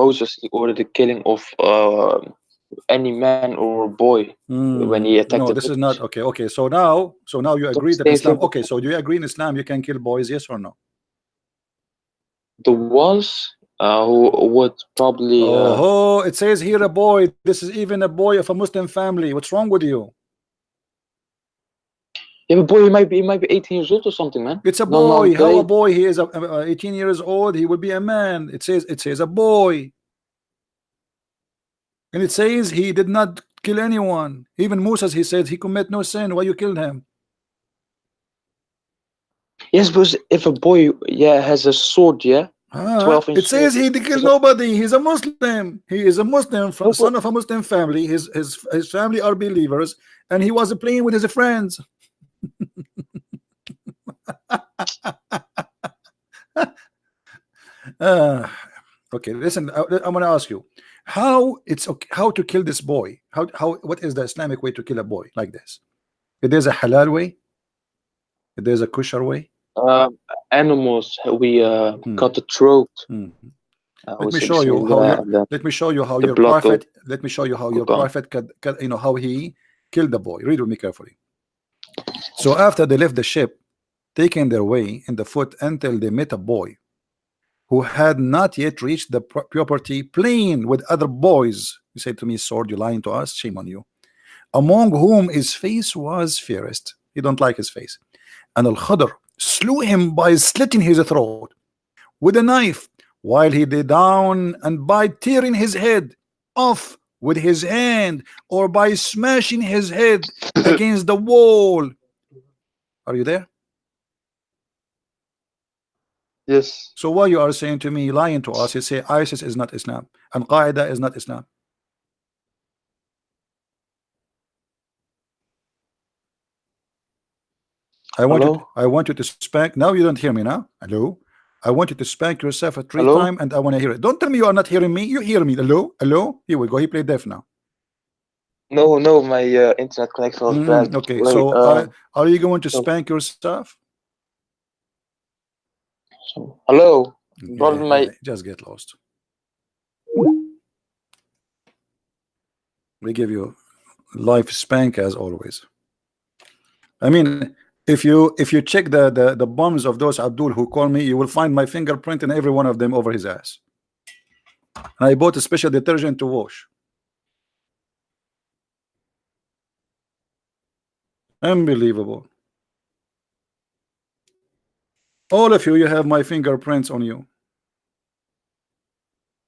Speaker 3: Moses, he ordered the killing of any man or boy when he attacked
Speaker 1: No,
Speaker 3: the
Speaker 1: this is
Speaker 3: village.
Speaker 1: not okay. Okay, so now you agree that Islam. Okay, so do you agree in Islam you can kill boys? Yes or no?
Speaker 3: The ones who would probably.
Speaker 1: Oh, it says here a boy. This is even a boy of a Muslim family. What's wrong with you?
Speaker 3: Yeah, but boy, he might be 18 years old or something, man.
Speaker 1: It's a boy. How a boy? He is 18 years old. He will be a man. It says a boy. And it says he did not kill anyone. Even Moses, he said he commit no sin. Why you killed him?
Speaker 3: Yes, because if a boy, has a sword, 12 inch
Speaker 1: it says he did kill nobody. He's a Muslim. He is a Muslim, son of a Muslim family. His family are believers, and he was playing with his friends. Okay, listen. I'm gonna ask you how it's okay, how to kill this boy. What is the Islamic way to kill a boy like this? If there's a halal way, if there's a kosher way.
Speaker 3: Animals, we cut the throat.
Speaker 1: Let me show you how your prophet. Let me show you how your prophet how he killed the boy. Read with me carefully. So after they left the ship, taking their way in the foot until they met a boy who had not yet reached the property, playing with other boys. You say to me, sword, you lying to us? Shame on you. Among whom his face was fairest. You don't like his face. And Al-Khadr slew him by slitting his throat with a knife, while he lay down, and by tearing his head off with his hand, or by smashing his head against the wall. Are you there?
Speaker 3: Yes.
Speaker 1: So what you are saying to me, lying to us, you say ISIS is not Islam and Qaeda is not Islam. I want you to spank. Now you don't hear me now. Hello. I want you to spank yourself at 3 times, and I want to hear it. Don't tell me you are not hearing me. You hear me. Hello. Here we go. He played deaf now.
Speaker 3: No, my internet connection was bad.
Speaker 1: Okay, so are you going to spank yourself?
Speaker 3: Hello.
Speaker 1: Just get lost. We give you life spank as always. I mean, if you check the bums of those Abdul who call me, you will find my fingerprint in every one of them over his ass. And I bought a special detergent to wash. Unbelievable. All of you have my fingerprints on you.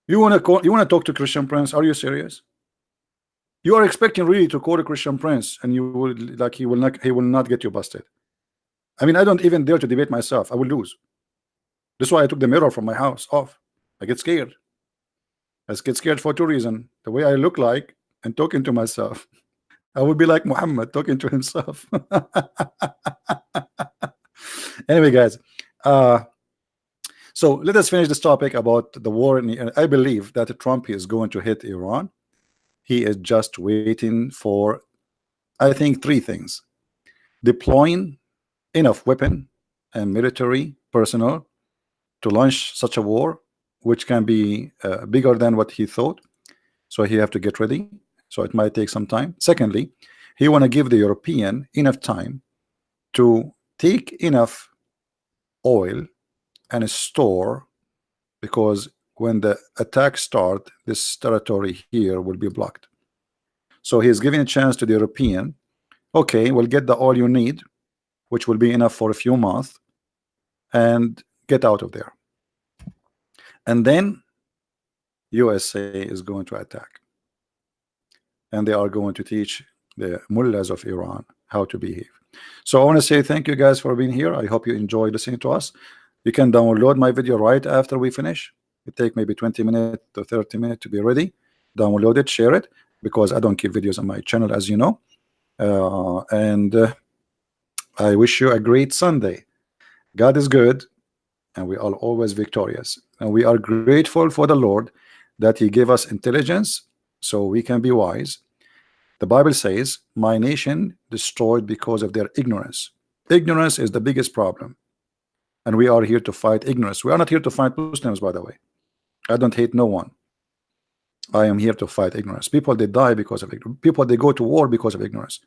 Speaker 1: You wanna talk to Christian Prince? Are you serious? You are expecting really to call a Christian Prince, and you will he will not get you busted. I mean, I don't even dare to debate myself. I will lose. That's why I took the mirror from my house off. I get scared. I get scared for 2 reasons. The way I look like and talking to myself. I would be like Muhammad talking to himself. Anyway, guys, so let us finish this topic about the war. I believe that Trump is going to hit Iran. He is just waiting for, I think, 3 things: deploying enough weapon and military personnel to launch such a war, which can be bigger than what he thought. So he have to get ready. So it might take some time. Secondly, he want to give the European enough time to take enough oil and store, because when the attack start, this territory here will be blocked. So he's giving a chance to the European. Okay, we'll get the oil you need, which will be enough for a few months, and get out of there. And then USA is going to attack. and they are going to teach the mullahs of Iran how to behave. So I want to say thank you guys for being here. I hope you enjoy listening to us. You can download my video right after we finish. It take maybe 20 minutes to 30 minutes to be ready. Download it, share it, because I don't keep videos on my channel, as you know. And I wish you a great Sunday. God is good, and we are always victorious. And we are grateful for the Lord that He gave us intelligence so we can be wise. The Bible says, my nation destroyed because of their ignorance. Ignorance is the biggest problem. And we are here to fight ignorance. We are not here to fight Muslims, by the way. I don't hate no one. I am here to fight ignorance. People, they die because of ignorance. People, they go to war because of ignorance.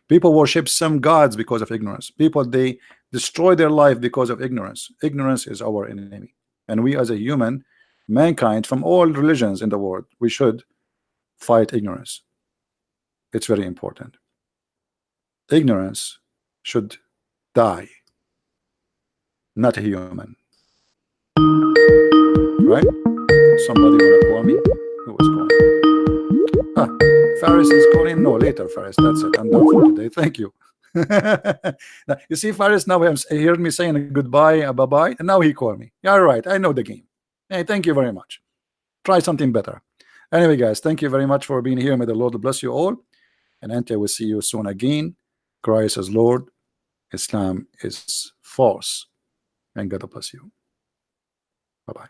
Speaker 1: People worship some gods because of ignorance. People, they destroy their life because of ignorance. Ignorance is our enemy. And we as a human, mankind from all religions in the world, we should fight ignorance. It's very important. Ignorance should die, not a human. Right? Somebody wanna call me? Who was calling? Ah, Faris is calling. No, later, Faris. That's it. I'm done for today. Thank you. Now, you see, Faris now he heard me saying goodbye, bye-bye, and now he called me. Yeah, all right. I know the game. Hey, thank you very much. Try something better. Anyway, guys, thank you very much for being here. May the Lord bless you all. And Ante will see you soon again. Christ is Lord. Islam is false. And God bless you. Bye-bye.